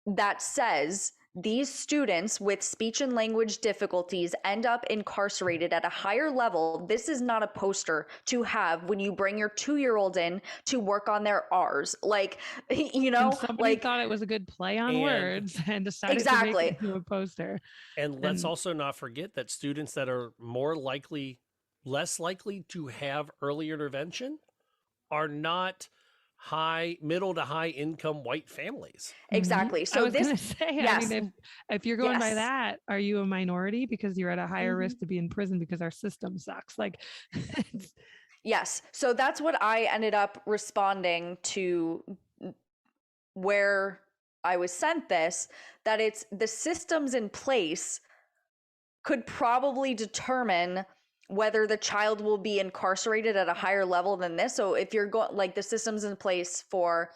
that says these students with speech and language difficulties end up incarcerated at a higher level, this is not a poster to have when you bring your 2-year-old in to work on their R's. Like, you know, and somebody thought it was a good play on words and decided to make it into a poster. And let's also not forget that students that are less likely to have early intervention are not middle to high income white families. Exactly. So I was going to say, yes. I mean, if you're going by that, are you a minority because you're at a higher risk to be in prison because our system sucks? Like, yes. So that's what I ended up responding to where I was sent this, that it's the systems in place could probably determine whether the child will be incarcerated at a higher level than this. So if you're going, like, the systems in place for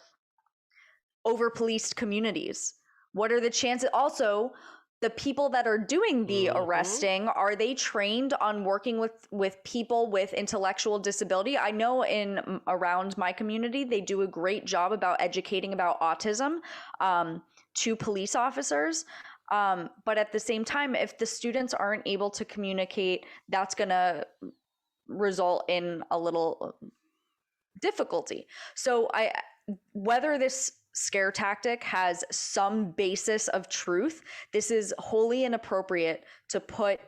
over-policed communities, what are the chances? Also, the people that are doing the arresting, are they trained on working with people with intellectual disability? I know around my community, they do a great job about educating about autism to police officers. But at the same time, if the students aren't able to communicate, that's going to result in a little difficulty. So whether this scare tactic has some basis of truth, this is wholly inappropriate to put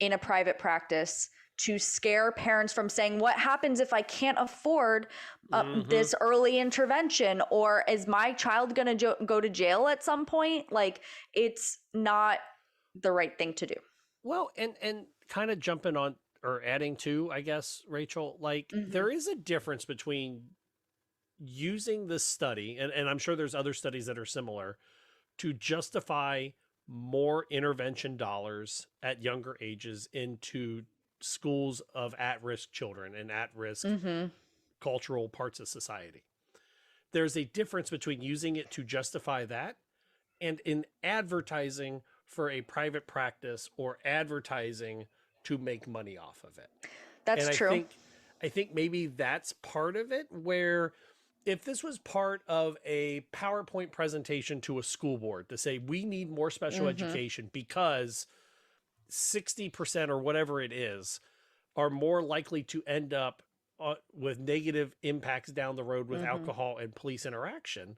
in a private practice to scare parents from saying, what happens if I can't afford this early intervention? Or is my child going to go to jail at some point? Like, it's not the right thing to do. Well, and kind of jumping on or adding to, I guess, Rachel, like there is a difference between using this study, and I'm sure there's other studies that are similar, to justify more intervention dollars at younger ages into schools of at-risk children and at-risk cultural parts of society. There's a difference between using it to justify that and in advertising for a private practice or advertising to make money off of it. That's true. I think maybe that's part of it, where if this was part of a PowerPoint presentation to a school board to say, we need more special education because 60% or whatever it is are more likely to end up with negative impacts down the road with alcohol and police interaction,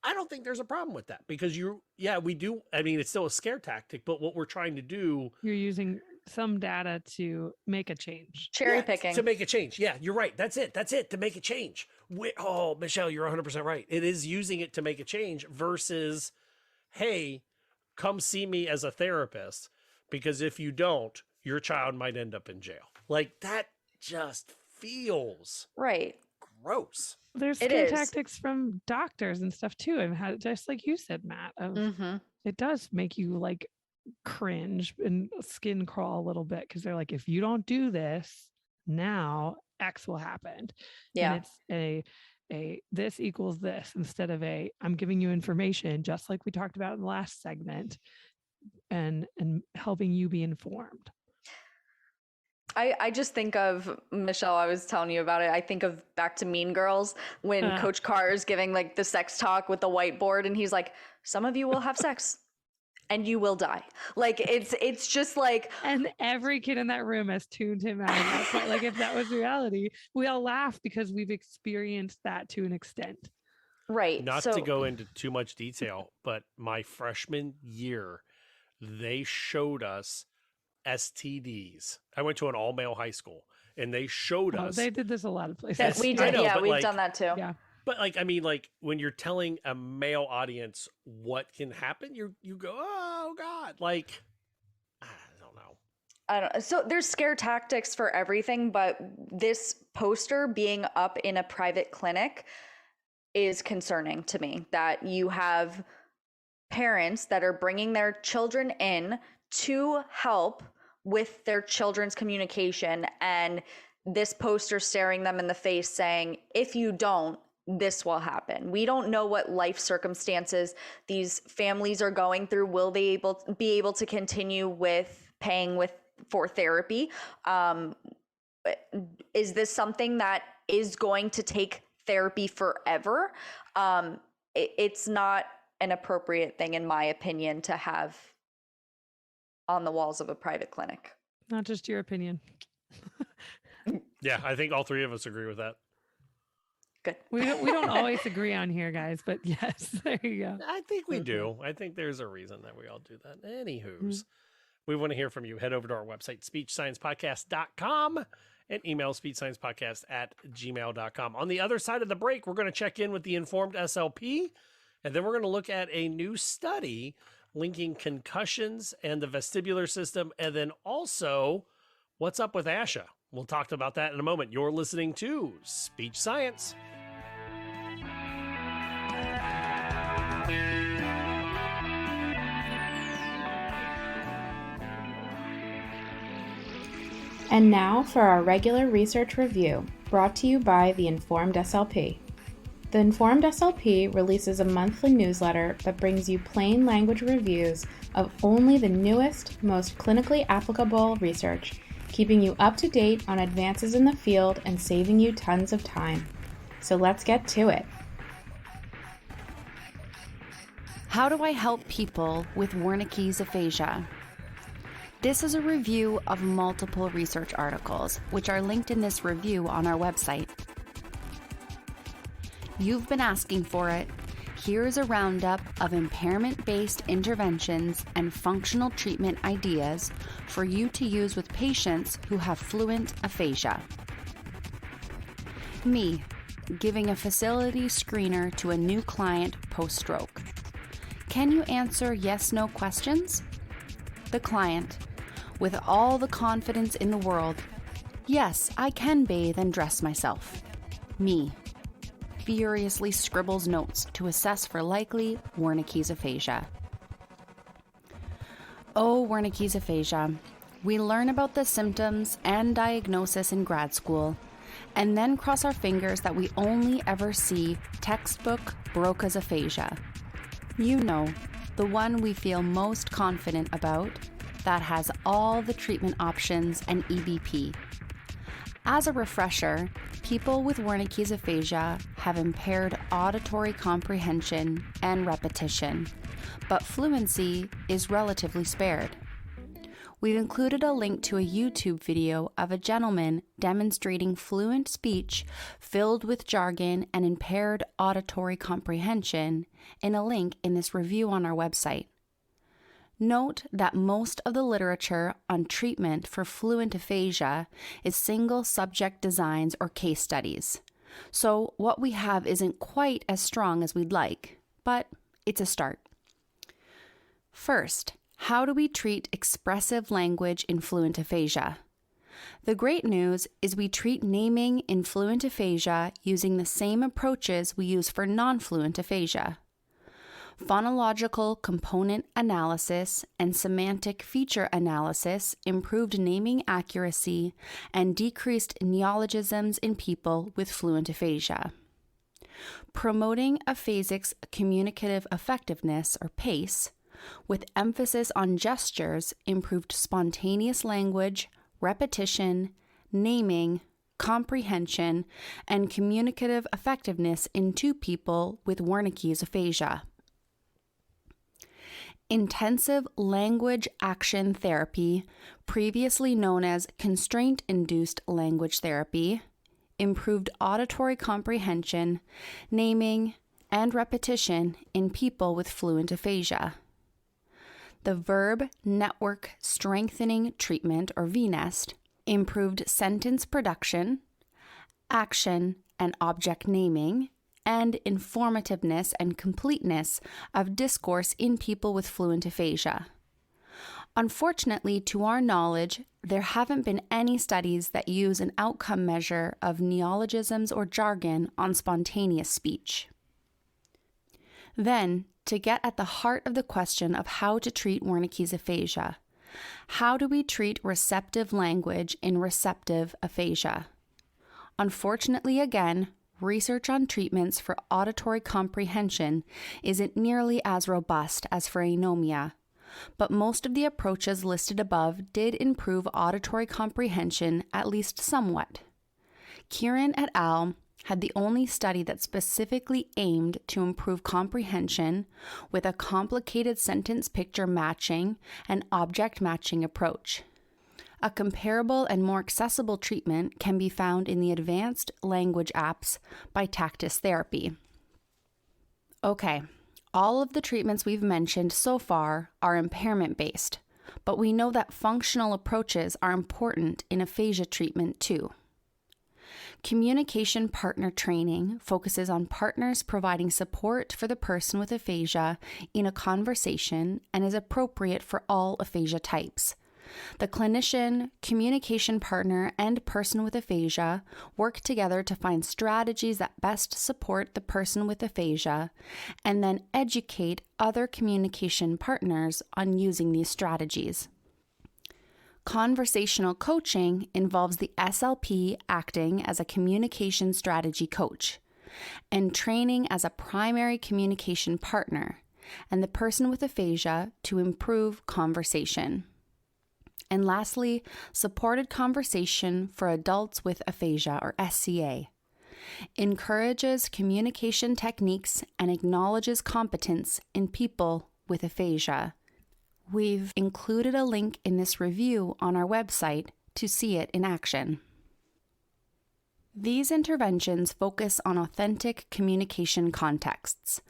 I don't think there's a problem with that, because we do. I mean, it's still a scare tactic, but what we're trying to do, you're using some data to make a change. Cherry picking. To make a change. Yeah, you're right. That's it. To make a change. Michelle, you're 100% right. It is using it to make a change versus, hey, come see me as a therapist, because if you don't, your child might end up in jail. Like, that just feels gross. There's scare tactics from doctors and stuff too, and just like you said, Matt, it does make you like cringe and skin crawl a little bit, because they're like, if you don't do this now, X will happen. And it's a this equals this, instead of I'm giving you information, just like we talked about in the last segment, and helping you be informed. I just think of, Michelle, I was telling you about it. I think of back to Mean Girls when Coach Carr is giving like the sex talk with the whiteboard, and he's like, some of you will have sex and you will die. Like, it's just like, and every kid in that room has tuned him out. That's what, like, if that was reality, we all laugh because we've experienced that to an extent. Right. Not to go into too much detail, but my freshman year, they showed us STDs. I went to an all-male high school, and they showed us. They did this a lot of places. We did, we've done that too. Yeah. But like, I mean, like when you're telling a male audience what can happen, you go, oh God, like, I don't know. So there's scare tactics for everything, but this poster being up in a private clinic is concerning to me, that you have parents that are bringing their children in to help with their children's communication, and this poster staring them in the face saying, if you don't, this will happen. We don't know what life circumstances these families are going through. Will they be able to continue with paying for therapy? Is this something that is going to take therapy forever? It's not an appropriate thing, in my opinion, to have on the walls of a private clinic. Not just your opinion. Yeah, I think all three of us agree with that. Good. We don't always agree on here, guys, but yes, there you go. I think we do. I think there's a reason that we all do that. Anywho's, we want to hear from you. Head over to our website, speechsciencepodcast.com, and email speechsciencepodcast@gmail.com. On the other side of the break, we're going to check in with the Informed SLP, and then we're going to look at a new study linking concussions and the vestibular system, and then also what's up with Asha. We'll talk about that in a moment. You're listening to Speech Science. And now for our regular research review, brought to you by the Informed SLP. The Informed SLP releases a monthly newsletter that brings you plain language reviews of only the newest, most clinically applicable research, keeping you up to date on advances in the field and saving you tons of time. So let's get to it. How do I help people with Wernicke's aphasia? This is a review of multiple research articles, which are linked in this review on our website. You've been asking for it. Here's a roundup of impairment-based interventions and functional treatment ideas for you to use with patients who have fluent aphasia. Me, giving a facility screener to a new client post-stroke. Can you answer yes/no questions? The client, with all the confidence in the world, yes, I can bathe and dress myself. Me, furiously scribbles notes to assess for likely Wernicke's aphasia. Oh, Wernicke's aphasia. We learn about the symptoms and diagnosis in grad school, and then cross our fingers that we only ever see textbook Broca's aphasia. You know, the one we feel most confident about, that has all the treatment options and EBP. As a refresher, people with Wernicke's aphasia have impaired auditory comprehension and repetition, but fluency is relatively spared. We've included a link to a YouTube video of a gentleman demonstrating fluent speech filled with jargon and impaired auditory comprehension in a link in this review on our website. Note that most of the literature on treatment for fluent aphasia is single subject designs or case studies. So what we have isn't quite as strong as we'd like, but it's a start. First, how do we treat expressive language in fluent aphasia? The great news is we treat naming in fluent aphasia using the same approaches we use for non-fluent aphasia. Phonological component analysis and semantic feature analysis improved naming accuracy and decreased neologisms in people with fluent aphasia. Promoting aphasics communicative effectiveness, or PACE, with emphasis on gestures improved spontaneous language, repetition, naming, comprehension, and communicative effectiveness in 2 people with Wernicke's aphasia. Intensive language action therapy, previously known as constraint-induced language therapy, improved auditory comprehension, naming, and repetition in people with fluent aphasia. The Verb Network Strengthening Treatment, or VNEST, improved sentence production, action and object naming, and informativeness and completeness of discourse in people with fluent aphasia. Unfortunately, to our knowledge, there haven't been any studies that use an outcome measure of neologisms or jargon on spontaneous speech. Then, to get at the heart of the question of how to treat Wernicke's aphasia, how do we treat receptive language in receptive aphasia? Unfortunately, again, research on treatments for auditory comprehension isn't nearly as robust as for anomia, but most of the approaches listed above did improve auditory comprehension at least somewhat. Kieran et al. Had the only study that specifically aimed to improve comprehension with a complicated sentence picture matching and object matching approach. A comparable and more accessible treatment can be found in the Advanced Language Apps by Tactus Therapy. Okay, all of the treatments we've mentioned so far are impairment-based, but we know that functional approaches are important in aphasia treatment too. Communication partner training focuses on partners providing support for the person with aphasia in a conversation and is appropriate for all aphasia types. The clinician, communication partner, and person with aphasia work together to find strategies that best support the person with aphasia and then educate other communication partners on using these strategies. Conversational coaching involves the SLP acting as a communication strategy coach and training as a primary communication partner and the person with aphasia to improve conversation. And lastly, supported conversation for adults with aphasia, or SCA, encourages communication techniques and acknowledges competence in people with aphasia. We've included a link in this review on our website to see it in action. These interventions focus on authentic communication contexts,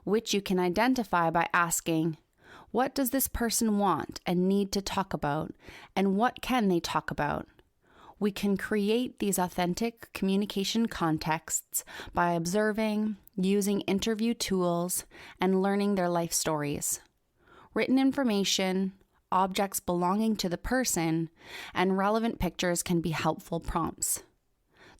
which you can identify by asking, what does this person want and need to talk about, and what can they talk about? We can create these authentic communication contexts by observing, using interview tools, and learning their life stories. Written information, objects belonging to the person, and relevant pictures can be helpful prompts.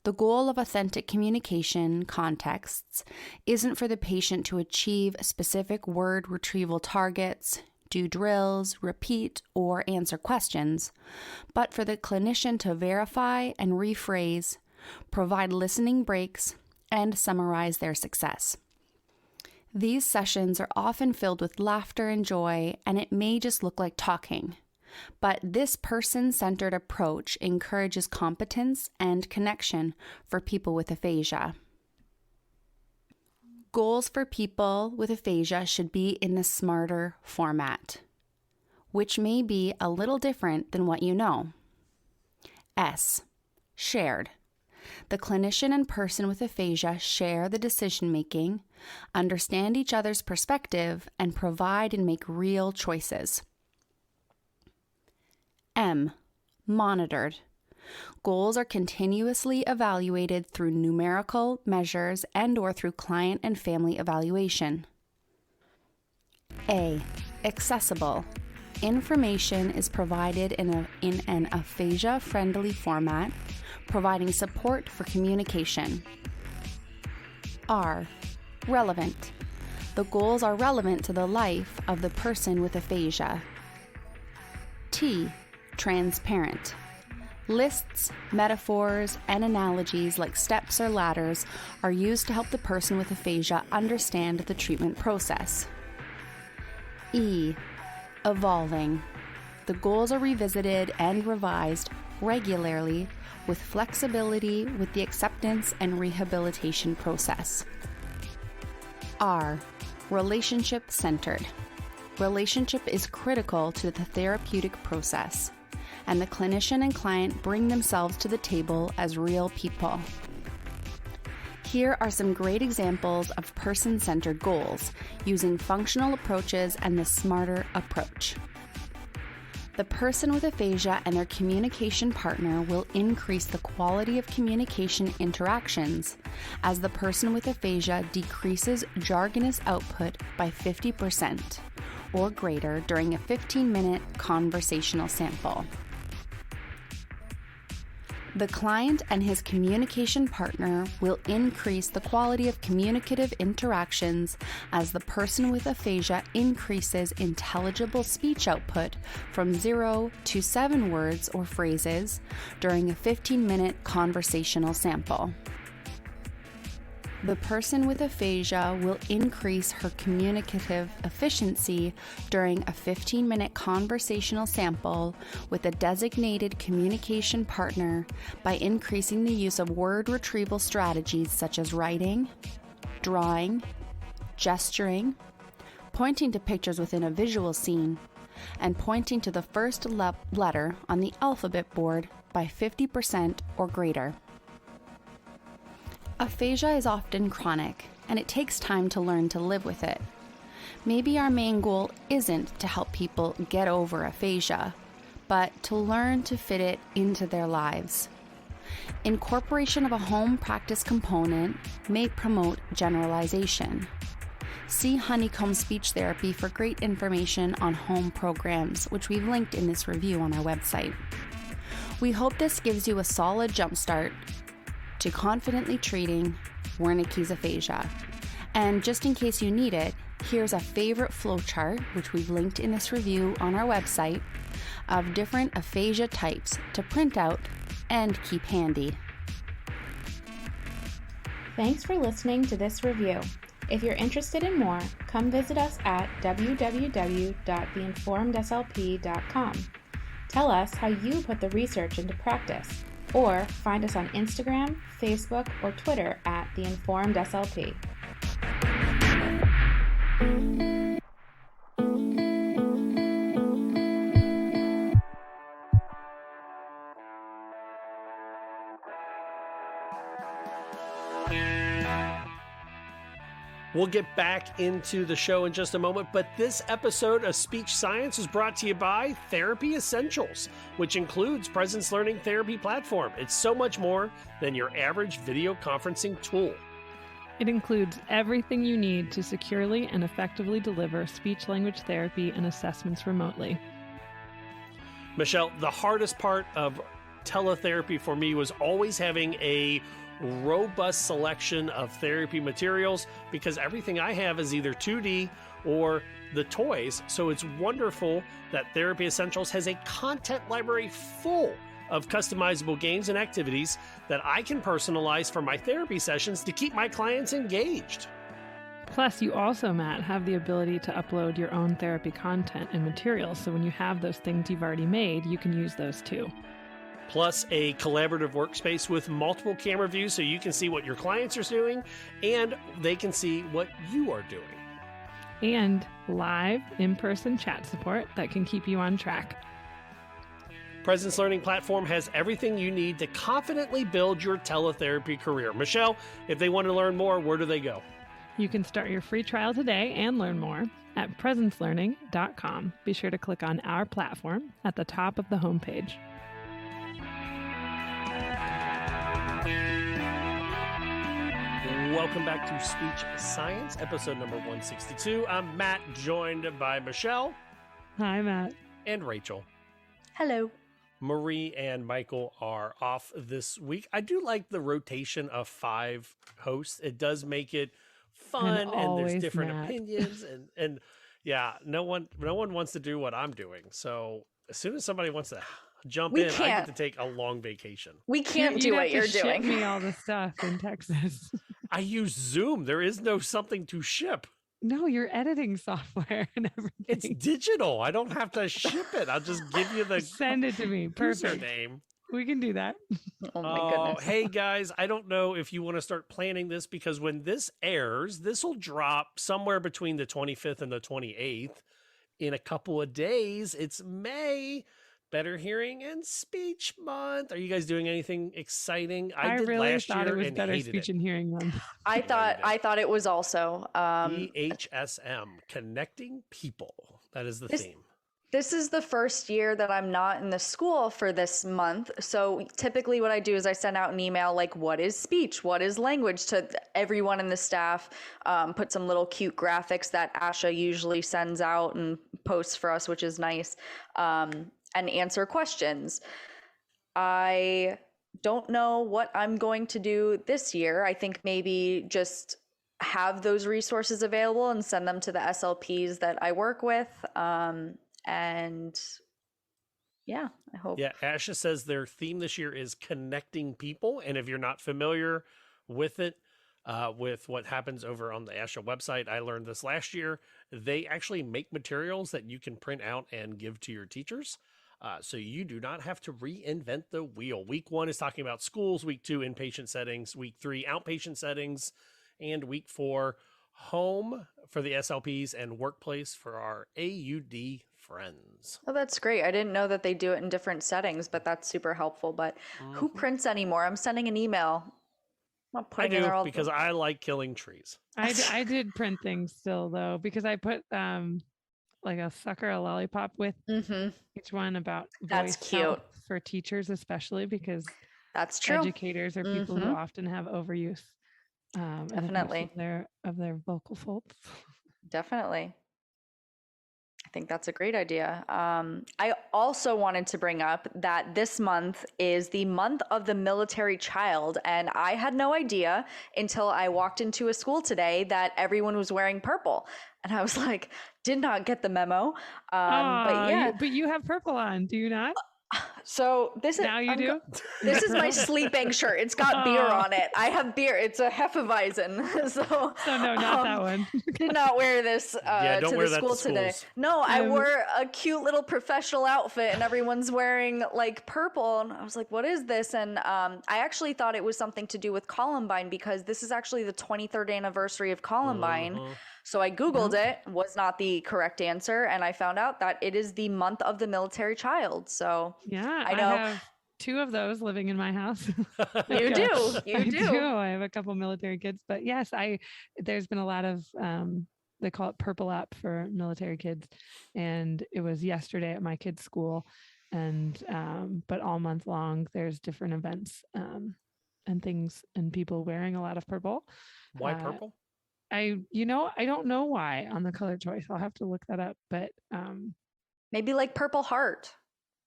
The goal of authentic communication contexts isn't for the patient to achieve specific word retrieval targets, do drills, repeat, or answer questions, but for the clinician to verify and rephrase, provide listening breaks, and summarize their success. These sessions are often filled with laughter and joy, and it may just look like talking. but this person-centered approach encourages competence and connection for people with aphasia. Goals for people with aphasia should be in the SMARTER format, which may be a little different than what you know. S. Shared. The clinician and person with aphasia share the decision-making, understand each other's perspective, and provide and make real choices. M. Monitored. Goals are continuously evaluated through numerical measures and/or through client and family evaluation. A. Accessible. Information is provided in an aphasia-friendly format, providing support for communication. R. Relevant. The goals are relevant to the life of the person with aphasia. T. Transparent. Lists, metaphors, and analogies like steps or ladders are used to help the person with aphasia understand the treatment process. E. Evolving. The goals are revisited and revised regularly with flexibility with the acceptance and rehabilitation process. R. Relationship-centered. Relationship is critical to the therapeutic process, and the clinician and client bring themselves to the table as real people. Here are some great examples of person-centered goals using functional approaches and the SMARTER approach. The person with aphasia and their communication partner will increase the quality of communication interactions as the person with aphasia decreases jargonous output by 50% or greater during a 15-minute conversational sample. The client and his communication partner will increase the quality of communicative interactions as the person with aphasia increases intelligible speech output from 0 to 7 words or phrases during a 15-minute conversational sample. The person with aphasia will increase her communicative efficiency during a 15-minute conversational sample with a designated communication partner by increasing the use of word retrieval strategies such as writing, drawing, gesturing, pointing to pictures within a visual scene, and pointing to the first letter on the alphabet board by 50% or greater. Aphasia is often chronic, and it takes time to learn to live with it. Maybe our main goal isn't to help people get over aphasia, but to learn to fit it into their lives. Incorporation of a home practice component may promote generalization. See Honeycomb Speech Therapy for great information on home programs, which we've linked in this review on our website. We hope this gives you a solid jumpstart to confidently treating Wernicke's aphasia. And just in case you need it, here's a favorite flowchart, which we've linked in this review on our website, of different aphasia types to print out and keep handy. Thanks for listening to this review. If you're interested in more, come visit us at www.theinformedslp.com. Tell us how you put the research into practice, or find us on Instagram, Facebook, or Twitter at The Informed SLP. We'll get back into the show in just a moment, but this episode of Speech Science is brought to you by Therapy Essentials, which includes Presence Learning Therapy Platform. It's so much more than your average video conferencing tool. It includes everything you need to securely and effectively deliver speech-language therapy and assessments remotely. Michelle, the hardest part of teletherapy for me was always having a robust selection of therapy materials, because everything I have is either 2D or the toys. So it's wonderful that Therapy Essentials has a content library full of customizable games and activities that I can personalize for my therapy sessions to keep my clients engaged. Plus, you also, Matt, have the ability to upload your own therapy content and materials. So when you have those things you've already made, you can use those too. Plus a collaborative workspace with multiple camera views so you can see what your clients are doing and they can see what you are doing. And live in-person chat support that can keep you on track. Presence Learning Platform has everything you need to confidently build your teletherapy career. Michelle, if they want to learn more, where do they go? You can start your free trial today and learn more at presencelearning.com. Be sure to click on our platform at the top of the homepage. Welcome back to Speech Science, episode number 162. I'm Matt, joined by Michelle. Hi, Matt. And Rachel. Hello. Marie and Michael are off this week. I do like the rotation of 5 hosts. It does make it fun, and there's different opinions, and yeah, no one wants to do what I'm doing. So as soon as somebody wants to jump in, I get to take a long vacation. We can't do what you're doing. Ship me all the stuff in Texas. I use Zoom. There is no something to ship. No, your editing software and everything. It's digital. I don't have to ship it. I'll just give you the send it to me. Perfect. Name. We can do that. Oh my goodness. Hey guys, I don't know if you want to start planning this because when this airs, this will drop somewhere between the 25th and the 28th. In a couple of days, it's May. Better Hearing and Speech Month. Are you guys doing anything exciting? I did really last thought year it was and Better hated Speech it. and Hearing Month. I thought it was also BHSM, Connecting People. That is the theme. This is the first year that I'm not in the school for this month. So typically what I do is I send out an email like, what is speech? What is language? To everyone in the staff, put some little cute graphics that Asha usually sends out and posts for us, which is nice, and answer questions. I don't know what I'm going to do this year. I think maybe just have those resources available and send them to the SLPs that I work with. And yeah, I hope. Yeah, Asha says their theme this year is connecting people. And if you're not familiar with it, with what happens over on the Asha website, I learned this last year. They actually make materials that you can print out and give to your teachers. So you do not have to reinvent the wheel. Week 1 is talking about schools. Week 2, inpatient settings. Week 3, outpatient settings. And week 4, home for the SLPs and workplace for our AUD friends. Oh, that's great. I didn't know that they do it in different settings, but that's super helpful. But who prints anymore? I'm sending an email. I'm not putting I in there do all because I like killing trees. I did print things still though, because I put like a sucker, a lollipop with each one about That's voice cute health for teachers, especially because that's true. Educators are people who often have overuse. Definitely of their vocal folds. Definitely. I think that's a great idea. I also wanted to bring up that this month is the month of the military child, and I had no idea until I walked into a school today that everyone was wearing purple, and I was like, did not get the memo. But yeah, but you have purple on, do you not? So this is now you do. This is my sleeping shirt. It's got beer on it. I have beer. It's a Hefeweizen. So no, not that one. Did not wear this to the school today. No, I wore a cute little professional outfit, and everyone's wearing like purple. And I was like, "What is this?" And I actually thought it was something to do with Columbine because this is actually the 23rd anniversary of Columbine. So I Googled it, was not the correct answer, and I found out that it is the month of the military child. So yeah, I know. I have 2 of those living in my house. You do. You do. I have a couple military kids, but yes, there's been a lot of they call it Purple Up for military kids, and it was yesterday at my kids' school, and but all month long there's different events and things and people wearing a lot of purple. Why purple? I don't know why on the color choice. I'll have to look that up, but maybe like Purple Heart.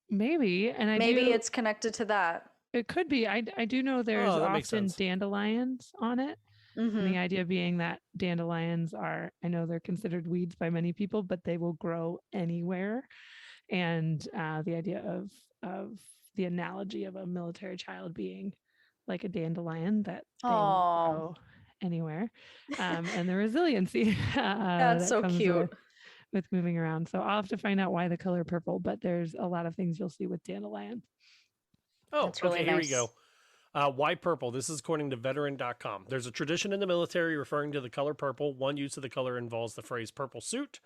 Maybe, and maybe it's connected to that. It could be. I do know there's often dandelions on it. And the idea being that dandelions are, I know they're considered weeds by many people, but they will grow anywhere. And the idea of the analogy of a military child being like a dandelion that they will grow anywhere, and the resiliency That's so cute with moving around. So I'll have to find out why the color purple, but there's a lot of things you'll see with dandelion. Oh, that's really okay, nice. Here we go. Why purple? This is according to veteran.com. There's a tradition in the military referring to the color purple. One use of the color involves the phrase purple suit,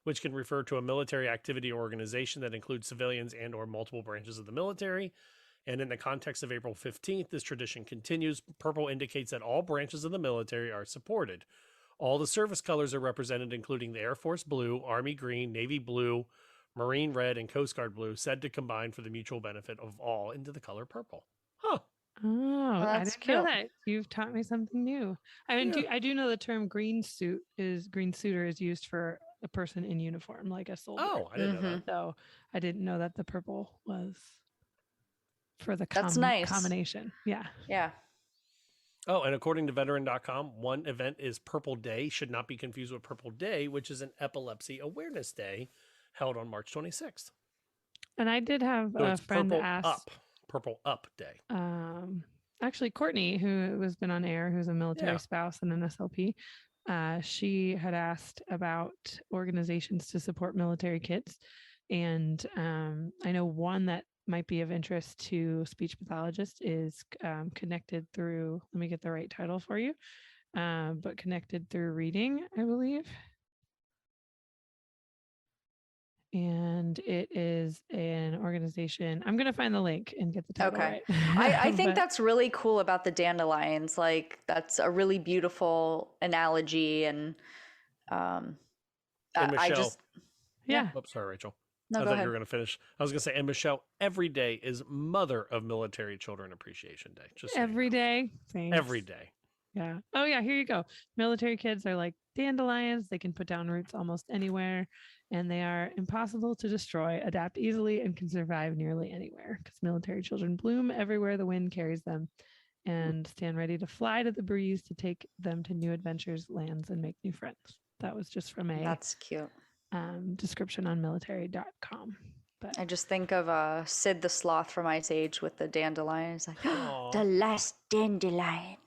which can refer to a military activity or organization that includes civilians and or multiple branches of the military. And in the context of April 15th, this tradition continues. Purple indicates that all branches of the military are supported. All the service colors are represented, including the Air Force blue, Army green, Navy blue, Marine red, and Coast Guard blue, said to combine for the mutual benefit of all into the color purple. Huh. Oh, well, I didn't know that. You've taught me something new. I mean, I do know the term green suitor is used for a person in uniform, like a soldier. Oh, I didn't know that. So I didn't know that the purple was for the That's nice. combination. Yeah. Yeah. Oh, and according to veteran.com, one event is Purple Day, should not be confused with Purple Day, which is an epilepsy awareness day held on March 26th. And I did have a friend ask. Purple Up Day. Actually, Courtney, who has been on air, who's a military spouse and an SLP, she had asked about organizations to support military kids. And I know one that might be of interest to speech pathologists is connected through, let me get the right title for you, but connected through reading, I believe. And it is an organization. I'm going to find the link and get the title right. I think that's really cool about the dandelions. Like, that's a really beautiful analogy. And Michelle, I just... Yeah. Oops, sorry, Rachel. No, I go thought ahead. you were going to finish. I was going to say, and Michelle, every day is Mother of Military Children Appreciation Day. Just so every day. Thanks. Every day. Yeah. Oh, yeah. Here you go. Military kids are like dandelions. They can put down roots almost anywhere, and they are impossible to destroy, adapt easily, and can survive nearly anywhere because military children bloom everywhere the wind carries them and stand ready to fly to the breeze to take them to new adventures, lands, and make new friends. That was just from That's cute. Description on military.com. But I just think of Sid the Sloth from Ice Age with the dandelion. It's like, the last dandelion.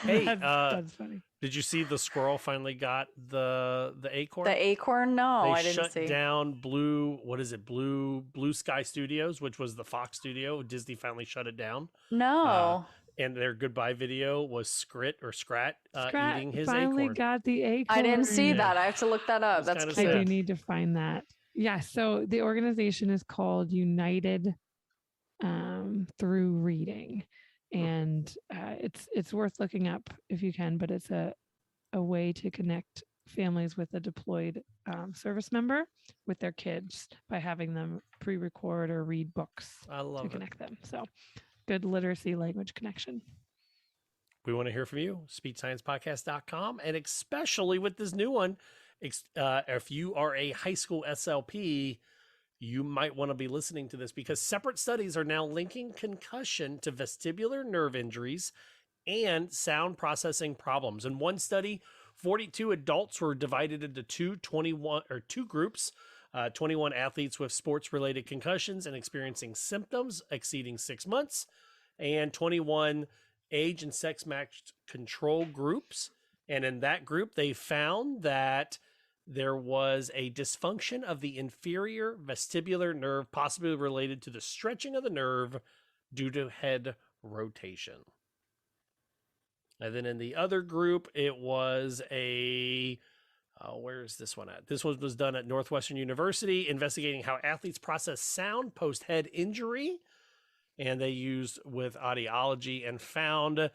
Hey, that's funny. Did you see the squirrel finally got the acorn? The acorn? No, I didn't see. They shut down Blue Sky Studios, which was the Fox studio. Disney finally shut it down. No. And their goodbye video was Scrat eating his finally acorn. Got the acorn. I didn't see that. I have to look that up. That's cute. I do need to find that. Yeah. So the organization is called United Through Reading, and it's worth looking up if you can. But it's a way to connect families with a deployed service member with their kids by having them pre-record or read books to connect them. So. Good literacy language connection. We want to hear from you. SpeechSciencePodcast.com. And especially with this new one, if you are a high school SLP, you might want to be listening to this because separate studies are now linking concussion to vestibular nerve injuries and sound processing problems. In one study, 42 adults were divided into two groups. 21 athletes with sports-related concussions and experiencing symptoms exceeding 6 months, and 21 age and sex-matched control groups. And in that group, they found that there was a dysfunction of the inferior vestibular nerve, possibly related to the stretching of the nerve due to head rotation. And then in the other group, it was where is this one at? This one was done at Northwestern University, investigating how athletes process sound post-head injury. And they used with audiology and found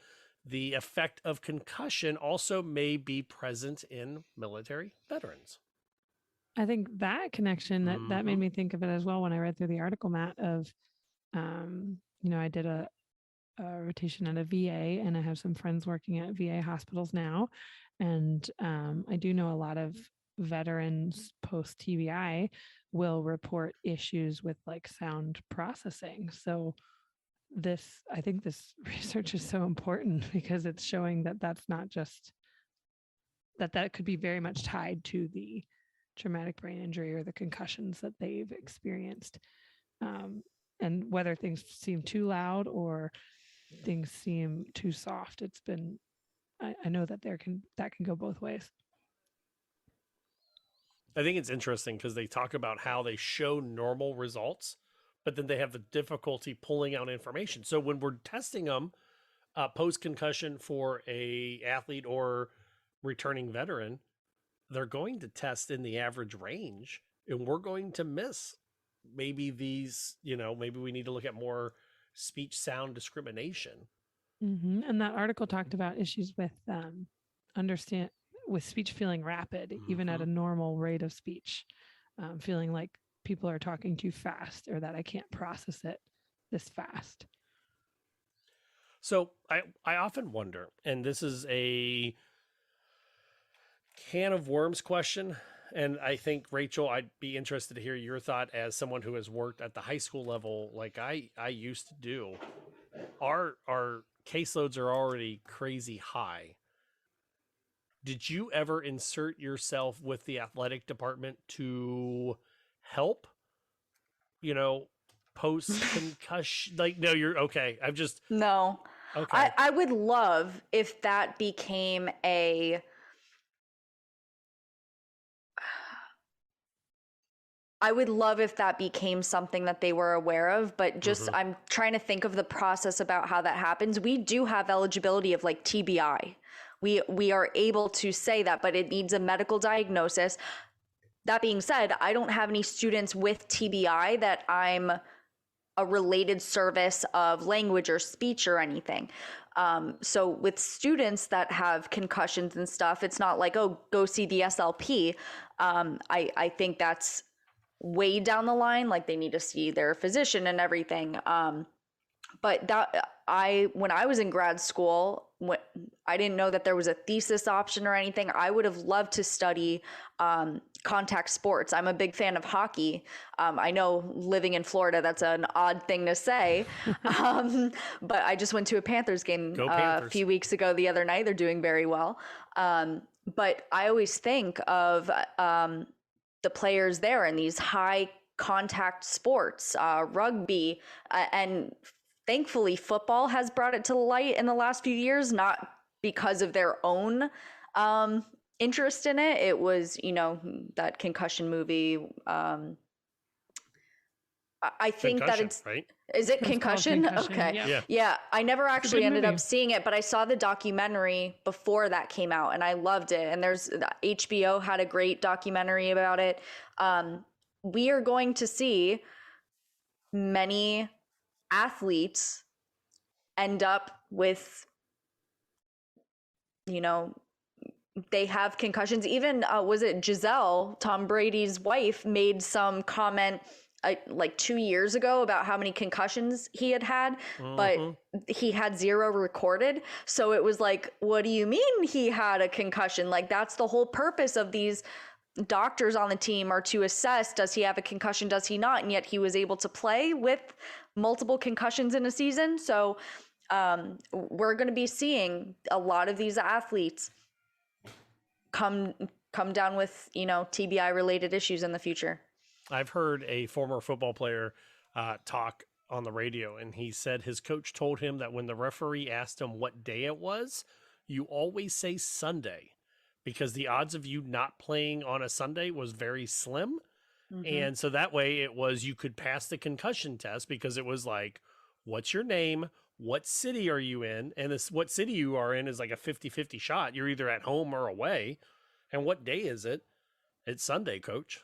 the effect of concussion also may be present in military veterans. I think that connection, that made me think of it as well when I read through the article, Matt, of, I did a rotation at a VA, and I have some friends working at VA hospitals now. And I do know a lot of veterans post TBI will report issues with like sound processing. So I think this research is so important because it's showing that that's not just that could be very much tied to the traumatic brain injury or the concussions that they've experienced. And whether things seem too loud or things seem too soft, it's been I know that that can go both ways. I think it's interesting because they talk about how they show normal results, but then they have the difficulty pulling out information. So when we're testing them post-concussion for a athlete or returning veteran, they're going to test in the average range, and we're going to miss maybe these, maybe we need to look at more speech sound discrimination. Mm-hmm. And that article talked about issues with with speech feeling rapid, even at a normal rate of speech, feeling like people are talking too fast or that I can't process it this fast. So I often wonder, and this is a can of worms question, and I think, Rachel, I'd be interested to hear your thought as someone who has worked at the high school level like I used to do. Our caseloads are already crazy high. Did you ever insert yourself with the athletic department to help, post-concussion? No, you're okay. No. Okay. I would love if that became something that they were aware of, but just I'm trying to think of the process about how that happens. We do have eligibility of like TBI. We are able to say that, but it needs a medical diagnosis. That being said, I don't have any students with TBI that I'm a related service of language or speech or anything. So with students that have concussions and stuff, it's not like, oh, go see the SLP. I think that's way down the line. Like they need to see their physician and everything. But when I was in grad school, I didn't know that there was a thesis option or anything. I would have loved to study contact sports. I'm a big fan of hockey. I know living in Florida, that's an odd thing to say. But I just went to a Panthers game a few weeks ago the other night. They're doing very well. But I always think of the players there in these high contact sports, rugby, and thankfully football has brought it to light in the last few years, not because of their own interest in it. It was, that concussion movie. I think that it's right. Is it Concussion? Okay. Yeah. I never actually ended up seeing it, but I saw the documentary before that came out and I loved it. And HBO had a great documentary about it. We are going to see many athletes end up with, they have concussions. Even was it Giselle, Tom Brady's wife, made some comment like 2 years ago about how many concussions he had, but he had 0 recorded. So it was like, what do you mean he had a concussion? Like that's the whole purpose of these doctors on the team, are to assess, does he have a concussion, does he not? And yet he was able to play with multiple concussions in a season. So we're going to be seeing a lot of these athletes come down with, TBI related issues in the future. I've heard a former football player talk on the radio, and he said his coach told him that when the referee asked him what day it was, you always say Sunday, because the odds of you not playing on a Sunday was very slim. And so that way it was, you could pass the concussion test because it was like, what's your name? What city are you in? And what city you are in is like a 50-50 shot. You're either at home or away. And what day is it? It's Sunday, coach.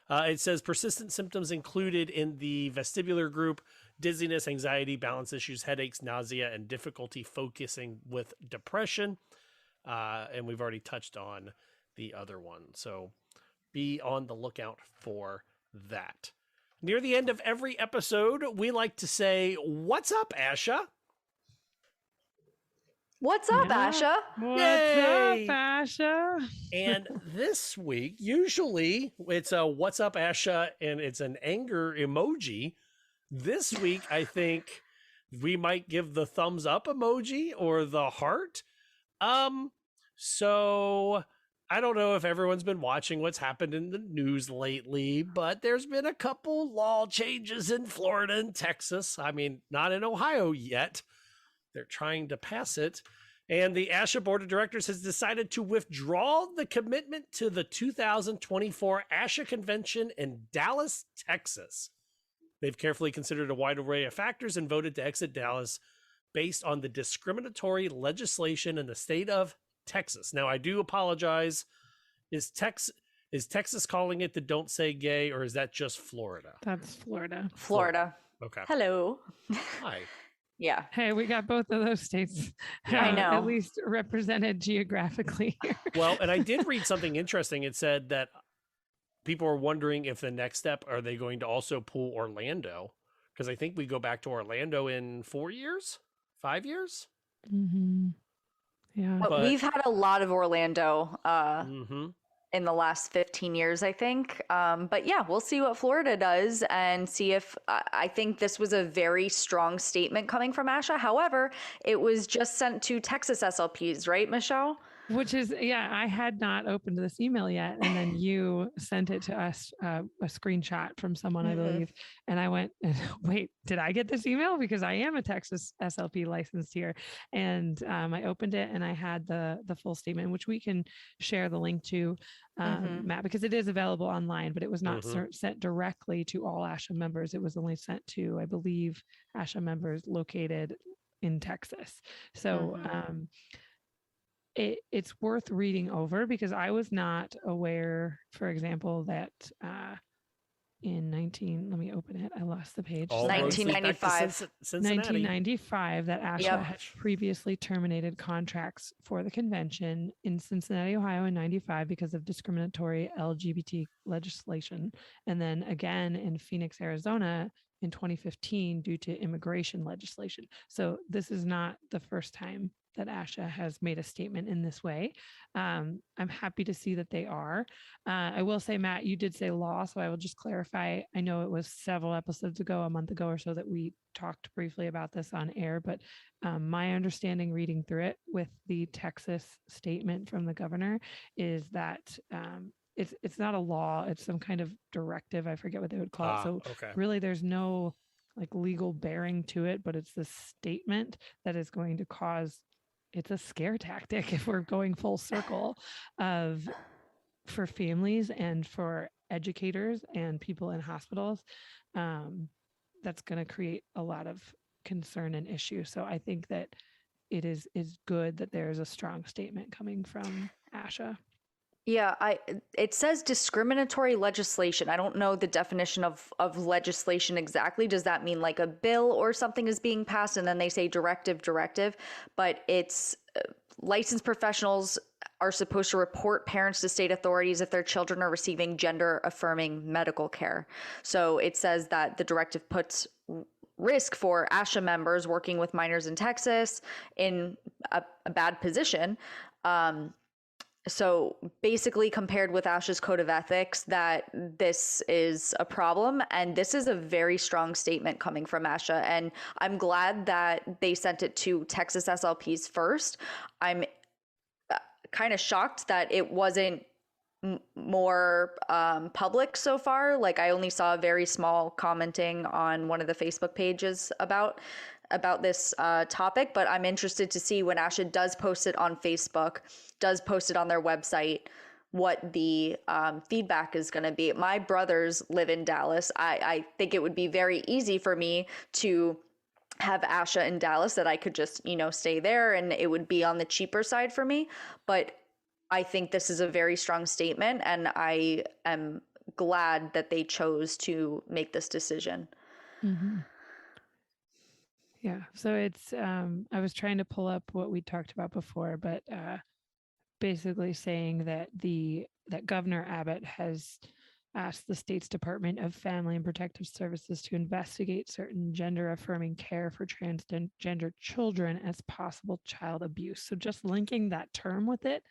It says persistent symptoms included in the vestibular group: dizziness, anxiety, balance issues, headaches, nausea, and difficulty focusing with depression. And we've already touched on the other one. So be on the lookout for that. Near the end of every episode, we like to say, "What's up, Asha?" What's up, Asha? What's up, Asha? And this week, usually it's a "What's up, Asha?" and it's an anger emoji. This week, I think we might give the thumbs up emoji or the heart. So I don't know if everyone's been watching what's happened in the news lately, but there's been a couple law changes in Florida and Texas. I mean, not in Ohio yet. They're trying to pass it. And the Asha Board of Directors has decided to withdraw the commitment to the 2024 Asha Convention in Dallas, Texas. They've carefully considered a wide array of factors and voted to exit Dallas based on the discriminatory legislation in the state of Texas. Now, I do apologize. Is Texas calling it the Don't Say Gay, or is that just Florida? That's Florida. Florida. Okay. Hello. Hi. Yeah. Hey, we got both of those states I know. at least represented geographically here. Well, and I did read something interesting. It said that people are wondering if the next step, are they going to also pull Orlando? Because I think we go back to Orlando in 4 years, 5 years. Mm-hmm. Yeah. But we've had a lot of Orlando in the last 15 years, I think. But yeah, we'll see what Florida does and see if I think this was a very strong statement coming from Asha. However, it was just sent to Texas SLPs, right, Michelle? Which is, yeah, I had not opened this email yet. And then you sent it to us, a screenshot from someone, I believe. And I went, wait, did I get this email? Because I am a Texas SLP licensed here. And I opened it and I had the full statement, which we can share the link to, Matt, because it is available online, but it was not sent directly to all Asha members. It was only sent to, I believe, Asha members located in Texas. So, it's worth reading over because I was not aware, for example, that in let me open it. I lost the page. 1995. 1995, that Asha had previously terminated contracts for the convention in Cincinnati, Ohio in 95 because of discriminatory LGBT legislation. And then again in Phoenix, Arizona in 2015 due to immigration legislation. So this is not the first time that Asha has made a statement in this way. I'm happy to see that they are. I will say, Matt, you did say law, so I will just clarify. I know it was several episodes ago, a month ago or so, that we talked briefly about this on air, but my understanding reading through it with the Texas statement from the governor is that it's not a law, it's some kind of directive. I forget what they would call it. So really there's no like legal bearing to it, but it's the statement that is going to cause, it's a scare tactic if we're going full circle for families and for educators and people in hospitals. That's going to create a lot of concern and issue. So I think that it is good that there's a strong statement coming from Asha. Yeah, it says discriminatory legislation. I don't know the definition of legislation exactly. Does that mean like a bill or something is being passed and then they say directive? But it's licensed professionals are supposed to report parents to state authorities if their children are receiving gender affirming medical care. So it says that the directive puts risk for Asha members working with minors in Texas in a bad position. So basically compared with Asha's code of ethics, that this is a problem. And this is a very strong statement coming from Asha. And I'm glad that they sent it to Texas SLPs first. I'm kind of shocked that it wasn't more public so far. Like I only saw a very small commenting on one of the Facebook pages about this topic, but I'm interested to see when Asha does post it on Facebook, does post it on their website, what the feedback is going to be. My brothers live in Dallas. I think it would be very easy for me to have Asha in Dallas, that I could just, stay there and it would be on the cheaper side for me. But I think this is a very strong statement and I am glad that they chose to make this decision. Mm-hmm. Yeah. So it's, I was trying to pull up what we talked about before, but basically saying that that Governor Abbott has asked the state's Department of Family and Protective Services to investigate certain gender affirming care for transgender children as possible child abuse. So just linking that term with it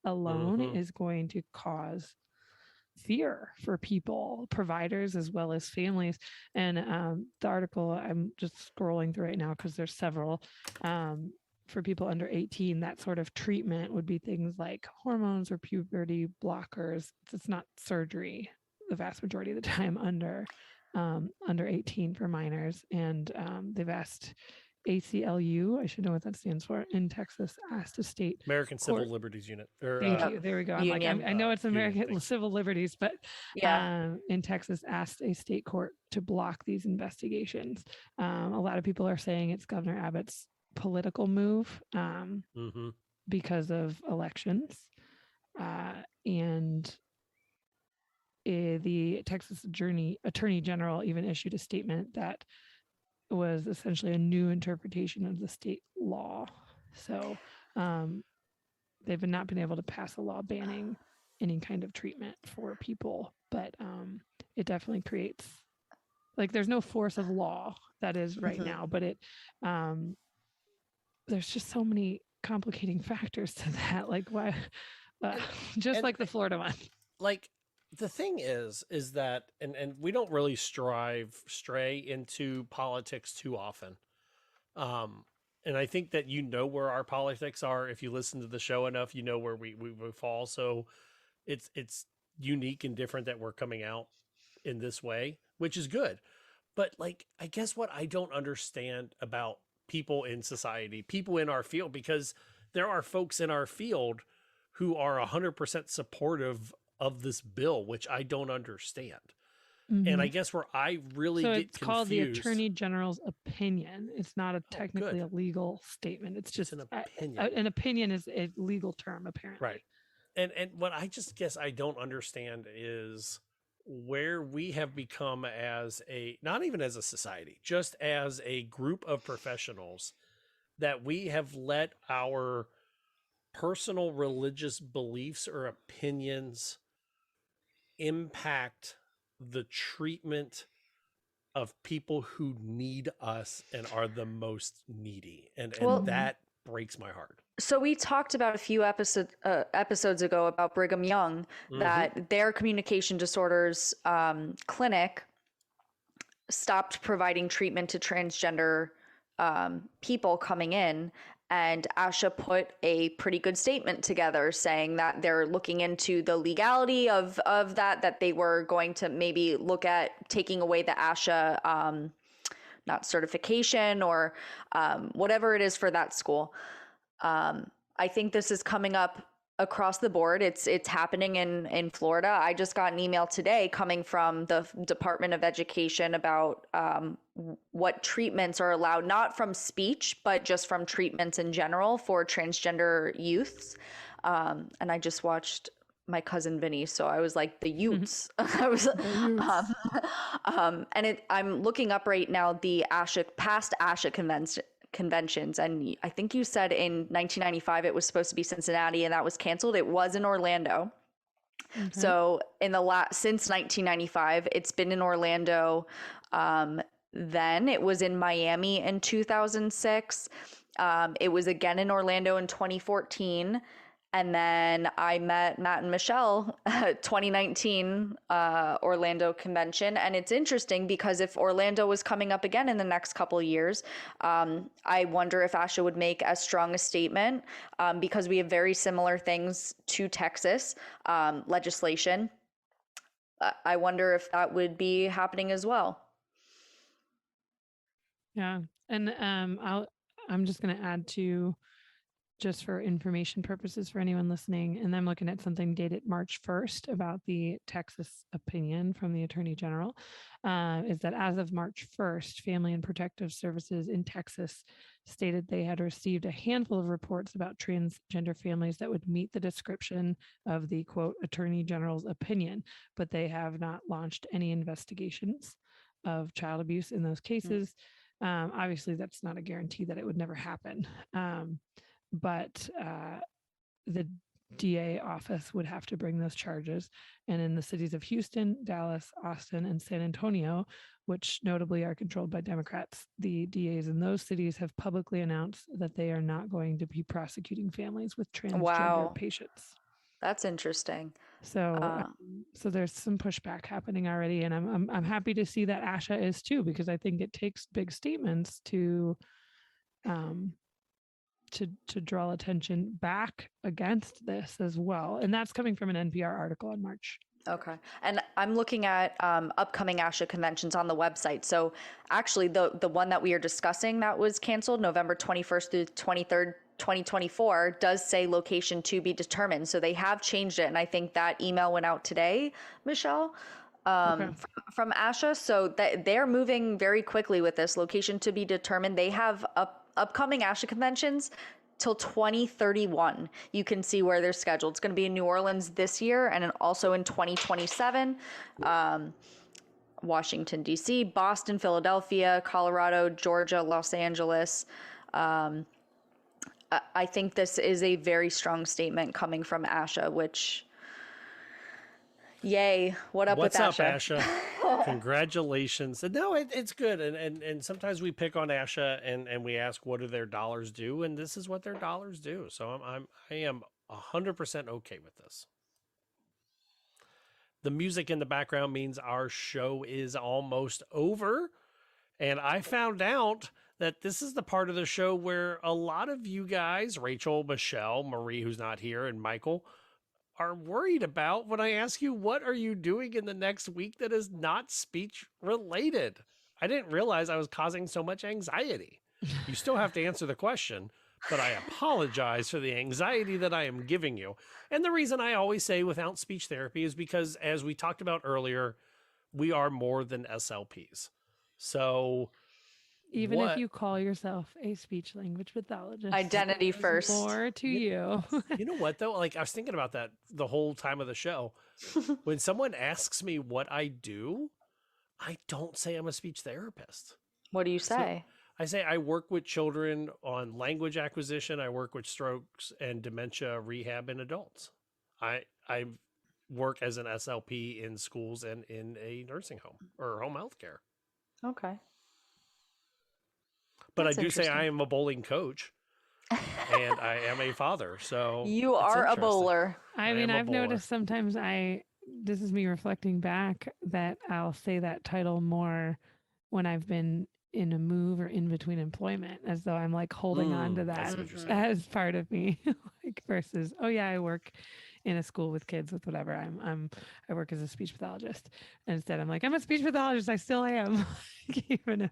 alone is going to cause fear for people, providers, as well as families. And the article, I'm just scrolling through right now because there's several. For people under 18, that sort of treatment would be things like hormones or puberty blockers. It's not surgery the vast majority of the time under 18 for minors. And they've asked ACLU, I should know what that stands for, in Texas, asked a state American Civil Liberties Unit. Thank you. There we go. I'm like, I know it's American Civil Liberties, but in Texas asked a state court to block these investigations. A lot of people are saying it's Governor Abbott's political move because of elections. And the Texas Attorney General even issued a statement that was essentially a new interpretation of the state law. So they've not been able to pass a law banning any kind of treatment for people, but it definitely creates, like, there's no force of law that is right now, but it there's just so many complicating factors to that. Like, why just like the Florida one. Like, the thing is that, and we don't really stray into politics too often. And I think that where our politics are. If you listen to the show enough, you know where we fall. So it's unique and different that we're coming out in this way, which is good. But, like, I guess what I don't understand about people in society, people in our field, because there are folks in our field who are 100% supportive of this bill, which I don't understand. And I guess where I really get it's called the Attorney General's opinion. It's not technically a legal statement. It's just an opinion. An opinion is a legal term, apparently. Right. And what I just guess I don't understand is where we have become as not even as a society, just as a group of professionals, that we have let our personal religious beliefs or opinions impact the treatment of people who need us and are the most needy. And that breaks my heart. So we talked about a few episodes ago about Brigham Young, that their communication disorders clinic stopped providing treatment to transgender people coming in. And Asha put a pretty good statement together saying that they're looking into the legality of that they were going to maybe look at taking away the Asha, not certification or whatever it is for that school. I think this is coming up across the board. It's happening in Florida. I just got an email today coming from the Department of Education about what treatments are allowed, not from speech, but just from treatments in general for transgender youths. And I just watched my cousin Vinny, so I was like, the youths. I was, I'm looking up right now the past Asha conventions, and I think you said in 1995 it was supposed to be Cincinnati, and that was canceled. It was in Orlando. So since 1995, it's been in Orlando. Then it was in Miami in 2006. It was again in Orlando in 2014. And then I met Matt and Michelle 2019 Orlando convention. And it's interesting because if Orlando was coming up again in the next couple of years, I wonder if Asha would make as strong a statement because we have very similar things to Texas legislation. I wonder if that would be happening as well. Yeah. And I'm just going to add to, just for information purposes for anyone listening, and I'm looking at something dated March 1st about the Texas opinion from the Attorney General, is that as of March 1st, Family and Protective Services in Texas stated they had received a handful of reports about transgender families that would meet the description of the, quote, Attorney General's opinion, but they have not launched any investigations of child abuse in those cases. Obviously, that's not a guarantee that it would never happen. But the DA office would have to bring those charges. And in the cities of Houston, Dallas, Austin, and San Antonio, which notably are controlled by Democrats, the DAs in those cities have publicly announced that they are not going to be prosecuting families with transgender patients. That's interesting. So, so there's some pushback happening already, and I'm happy to see that Asha is too, because I think it takes big statements to draw attention back against this as well. And that's coming from an NPR article on March Okay. And I'm looking at upcoming Asha conventions on the website. So actually the one that we are discussing that was canceled November 21st through 23rd, 2024 does say location to be determined. So they have changed it. And I think that email went out today, Michelle, from Asha. So they're moving very quickly with this location to be determined. They have upcoming Asha conventions till 2031. You can see where they're scheduled. It's going to be in New Orleans this year and also in 2027. Washington, D.C., Boston, Philadelphia, Colorado, Georgia, Los Angeles. I think this is a very strong statement coming from Asha, which, yay. What up with Asha? What's up, Asha? Congratulations. No, it's good. And sometimes we pick on Asha and we ask, what do their dollars do? And this is what their dollars do. So I am 100% okay with this. The music in the background means our show is almost over. And I found out that this is the part of the show where a lot of you guys, Rachel, Michelle, Marie, who's not here, and Michael, are worried about when I ask you, what are you doing in the next week that is not speech related? I didn't realize I was causing so much anxiety. You still have to answer the question, but I apologize for the anxiety that I am giving you. And the reason I always say without speech therapy is because, as we talked about earlier, we are more than SLPs. So even if you call yourself a speech language pathologist, identity first, more to you. You know what though? Like, I was thinking about that the whole time of the show. When someone asks me what I do, I don't say I'm a speech therapist. What do you say? I say I work with children on language acquisition. I work with strokes and dementia rehab in adults. I work as an SLP in schools and in a nursing home or home health care. Okay. But I do say I am a bowling coach and I am a father. So you are a bowler. I mean, I've noticed sometimes this is me reflecting back, that I'll say that title more when I've been in a move or in between employment, as though I'm like holding on to that as part of me, like versus, oh yeah, I work in a school with kids with whatever. I work as a speech pathologist. And instead I'm like, I'm a speech pathologist. I still am.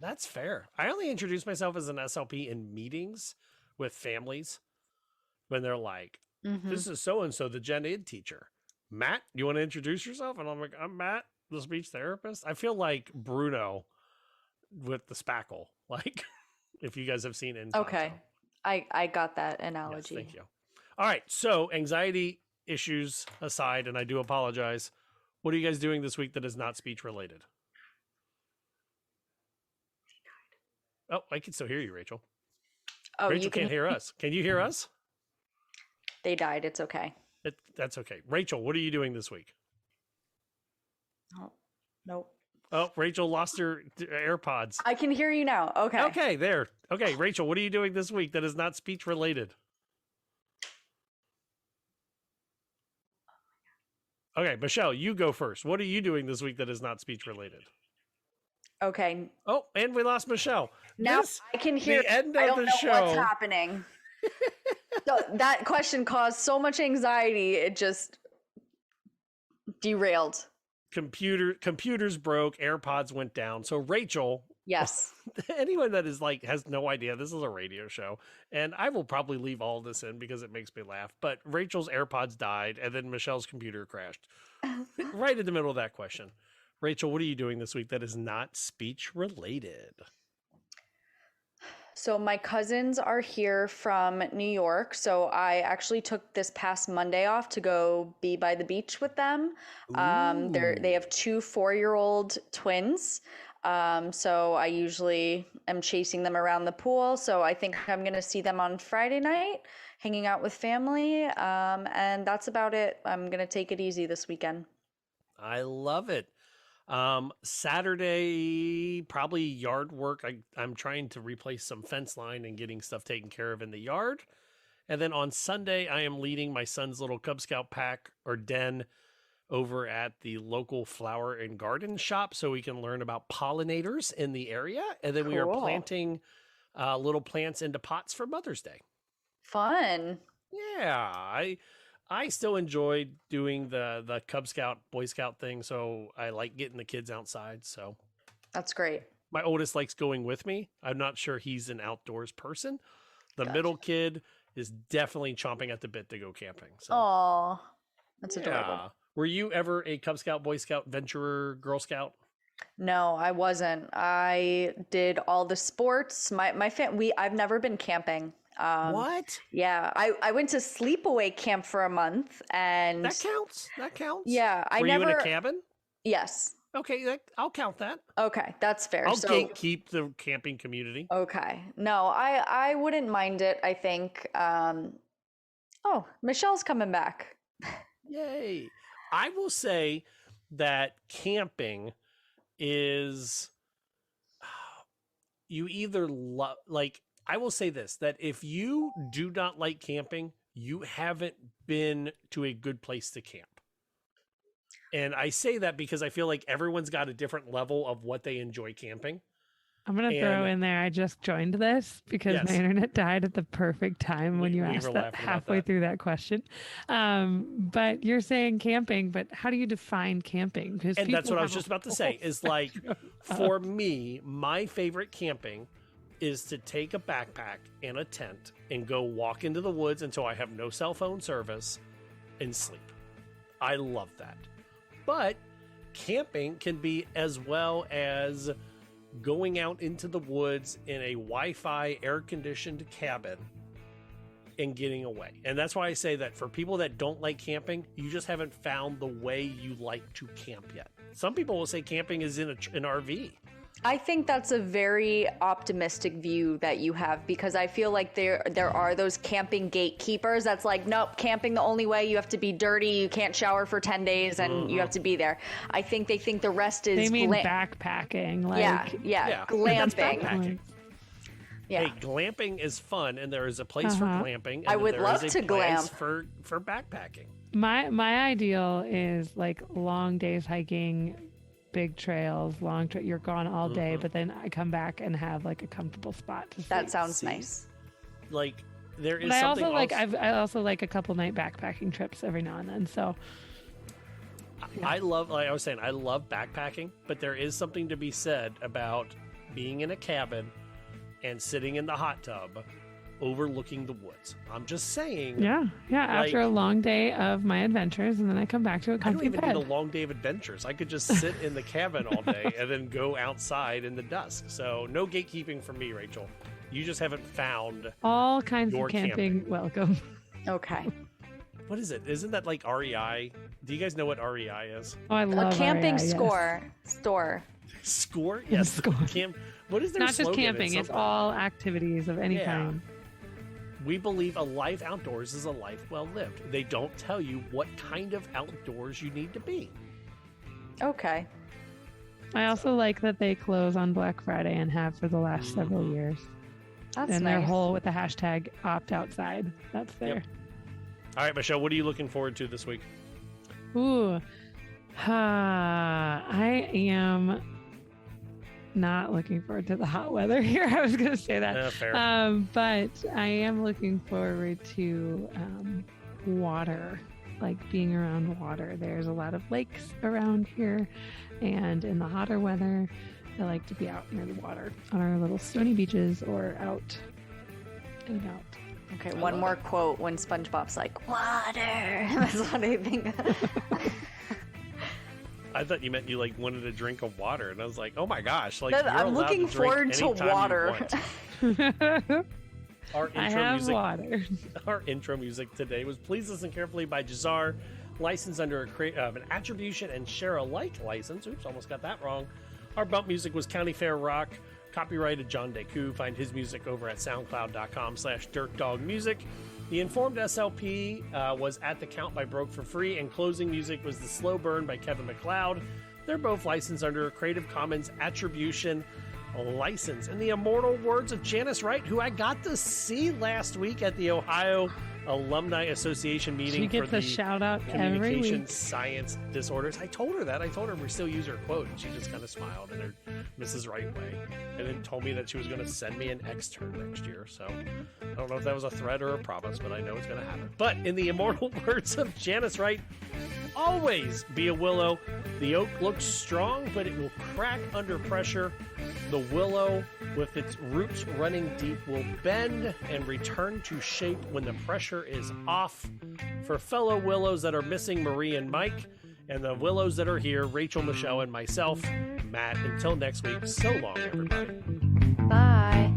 That's fair. I only introduce myself as an SLP in meetings with families when they're like, this is so-and-so, the gen ed teacher. Matt, you want to introduce yourself? And I'm like, I'm Matt, the speech therapist. I feel like Bruno with the spackle. Like, if you guys have seen it. Okay. I got that analogy. Yes, thank you. All right. So anxiety issues aside, and I do apologize, what are you guys doing this week that is not speech related? Oh, I can still hear you, Rachel. Oh, Rachel can't hear us. Can you hear us? They died. It's okay. That's okay. Rachel, what are you doing this week? Oh, nope. Oh, Rachel lost her AirPods. I can hear you now. Okay. Okay, there. Okay, Rachel, what are you doing this week that is not speech related? Okay, Michelle, you go first. What are you doing this week that is not speech related? Okay. Oh, and we lost Michelle. Now I can hear. The end of I don't the know show. What's happening? So that question caused so much anxiety. It just derailed. Computers broke. AirPods went down. So Rachel. Yes. Anyone that is like has no idea, this is a radio show, and I will probably leave all this in because it makes me laugh. But Rachel's AirPods died, and then Michelle's computer crashed right in the middle of that question. Rachel, what are you doing this week that is not speech related? So my cousins are here from New York. So I actually took this past Monday off to go be by the beach with them. They have 2 4-year-old twins. So I usually am chasing them around the pool. So I think I'm going to see them on Friday night, hanging out with family. And that's about it. I'm going to take it easy this weekend. I love it. Saturday, probably yard work. I'm trying to replace some fence line and getting stuff taken care of in the yard. And then on Sunday, I am leading my son's little Cub Scout pack or den over at the local flower and garden shop so we can learn about pollinators in the area. And then we are planting little plants into pots for Mother's Day. Fun. Yeah. I still enjoy doing the Cub Scout, Boy Scout thing. So I like getting the kids outside. So that's great. My oldest likes going with me. I'm not sure he's an outdoors person. The middle kid is definitely chomping at the bit to go camping. So. Aw, that's adorable. Were you ever a Cub Scout, Boy Scout, Venturer, Girl Scout? No, I wasn't. I did all the sports. I've never been camping. What? Yeah, I went to sleepaway camp for a month, and that counts. That counts. Yeah, Were you in a cabin? Yes. Okay, I'll count that. Okay, that's fair. I'll gatekeep the camping community. Okay, no, I wouldn't mind it. I think. Oh, Michelle's coming back. Yay! I will say that camping is you either love I will say this, that if you do not like camping, you haven't been to a good place to camp. And I say that because I feel like everyone's got a different level of what they enjoy camping. I'm going to throw in there, I just joined this because my internet died at the perfect time when you asked that halfway through that question. But you're saying camping, but how do you define camping? And that's what I was just about to say is like, for me, my favorite camping is to take a backpack and a tent and go walk into the woods until I have no cell phone service and sleep. I love that. But camping can be as well as going out into the woods in a Wi-Fi air-conditioned cabin and getting away. And that's why I say that for people that don't like camping, you just haven't found the way you like to camp yet. Some people will say camping is in an RV. I think that's a very optimistic view that you have, because I feel like there are those camping gatekeepers that's like, nope, camping the only way, you have to be dirty, you can't shower for 10 days, and you have to be there. I think they think the rest is... They mean backpacking. Glamping. Yeah. Hey, glamping is fun, and there is a place for glamping. And I would love to glamp. For backpacking. My ideal is like long days hiking, big trails, you're gone all day, but then I come back and have like a comfortable spot to sleep. That sounds nice. Like there is but something I also like a couple night backpacking trips every now and then. So I love, like I was saying, I love backpacking, but there is something to be said about being in a cabin and sitting in the hot tub overlooking the woods. I'm just saying. Yeah. After a long day of my adventures, and then I come back to a comfy bed. I don't even need a long day of adventures. I could just sit in the cabin all day and then go outside in the dusk. So no gatekeeping for me, Rachel. You just haven't found all kinds of camping. Welcome. Okay. What is it? Isn't that like REI? Do you guys know what REI is? Oh, I love a camping REI, store. Score? Yes. Score. What is their Not slogan? Just camping. It's all activities of any kind. We believe a life outdoors is a life well lived. They don't tell you what kind of outdoors you need to be. Okay. I also like that they close on Black Friday and have for the last several years. That's and nice. their whole with the hashtag opt outside. That's there. Yep. All right, Michelle, what are you looking forward to this week? Ooh. I am not looking forward to the hot weather here. I was going to say that. Fair. But I am looking forward to water, like being around water. There's a lot of lakes around here, and in the hotter weather, I like to be out near the water on our little stony beaches or out and about. Okay, one more quote when SpongeBob's like, water. That's what I think. I thought you meant you like wanted a drink of water, and I was like, "Oh my gosh!" Like I'm looking forward to water. Our I have water. Our intro music today was "Please Listen Carefully" by Jazar, licensed under an attribution and share alike license. Oops, almost got that wrong. Our bump music was County Fair Rock, copyrighted John Deku. Find his music over at soundcloud.com/DirkDogMusic. The Informed SLP was At the Count by Broke for Free, and closing music was The Slow Burn by Kevin MacLeod. They're both licensed under a Creative Commons Attribution license. And the immortal words of Janice Wright, who I got to see last week at the Ohio Alumni Association meeting she gets for a the shout out Communication Science Disorders. I told her that. I told her we still use her quote, and she just kind of smiled in her Mrs. Right way, and then told me that she was going to send me an extern next year. So I don't know if that was a threat or a promise, but I know it's going to happen. But in the immortal words of Janice Wright, always be a willow. The oak looks strong, but it will crack under pressure. The willow, with its roots running deep, will bend and return to shape when the pressure is off. For fellow willows that are missing, Marie and Mike, and the willows that are here, Rachel, Michelle, and myself, Matt. Until next week, so long, everybody. Bye.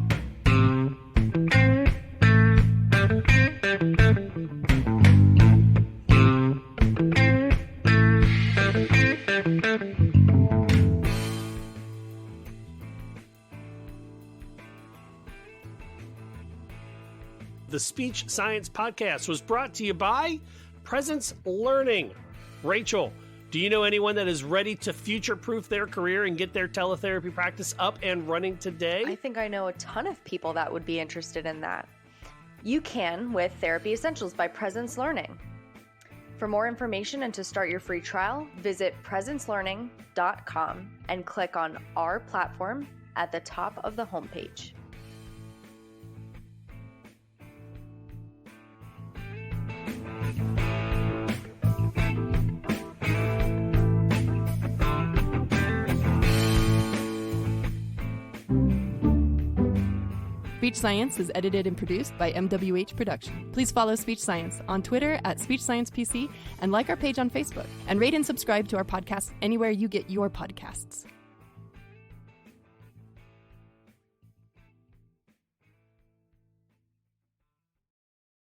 The Speech Science Podcast was brought to you by Presence Learning. Rachel, do you know anyone that is ready to future-proof their career and get their teletherapy practice up and running today? I think I know a ton of people that would be interested in that. You can with Therapy Essentials by Presence Learning. For more information and to start your free trial, visit presencelearning.com and click on our platform at the top of the homepage. Speech Science is edited and produced by MWH Production. Please follow Speech Science on Twitter at Speech Science PC and like our page on Facebook. And rate and subscribe to our podcast anywhere you get your podcasts.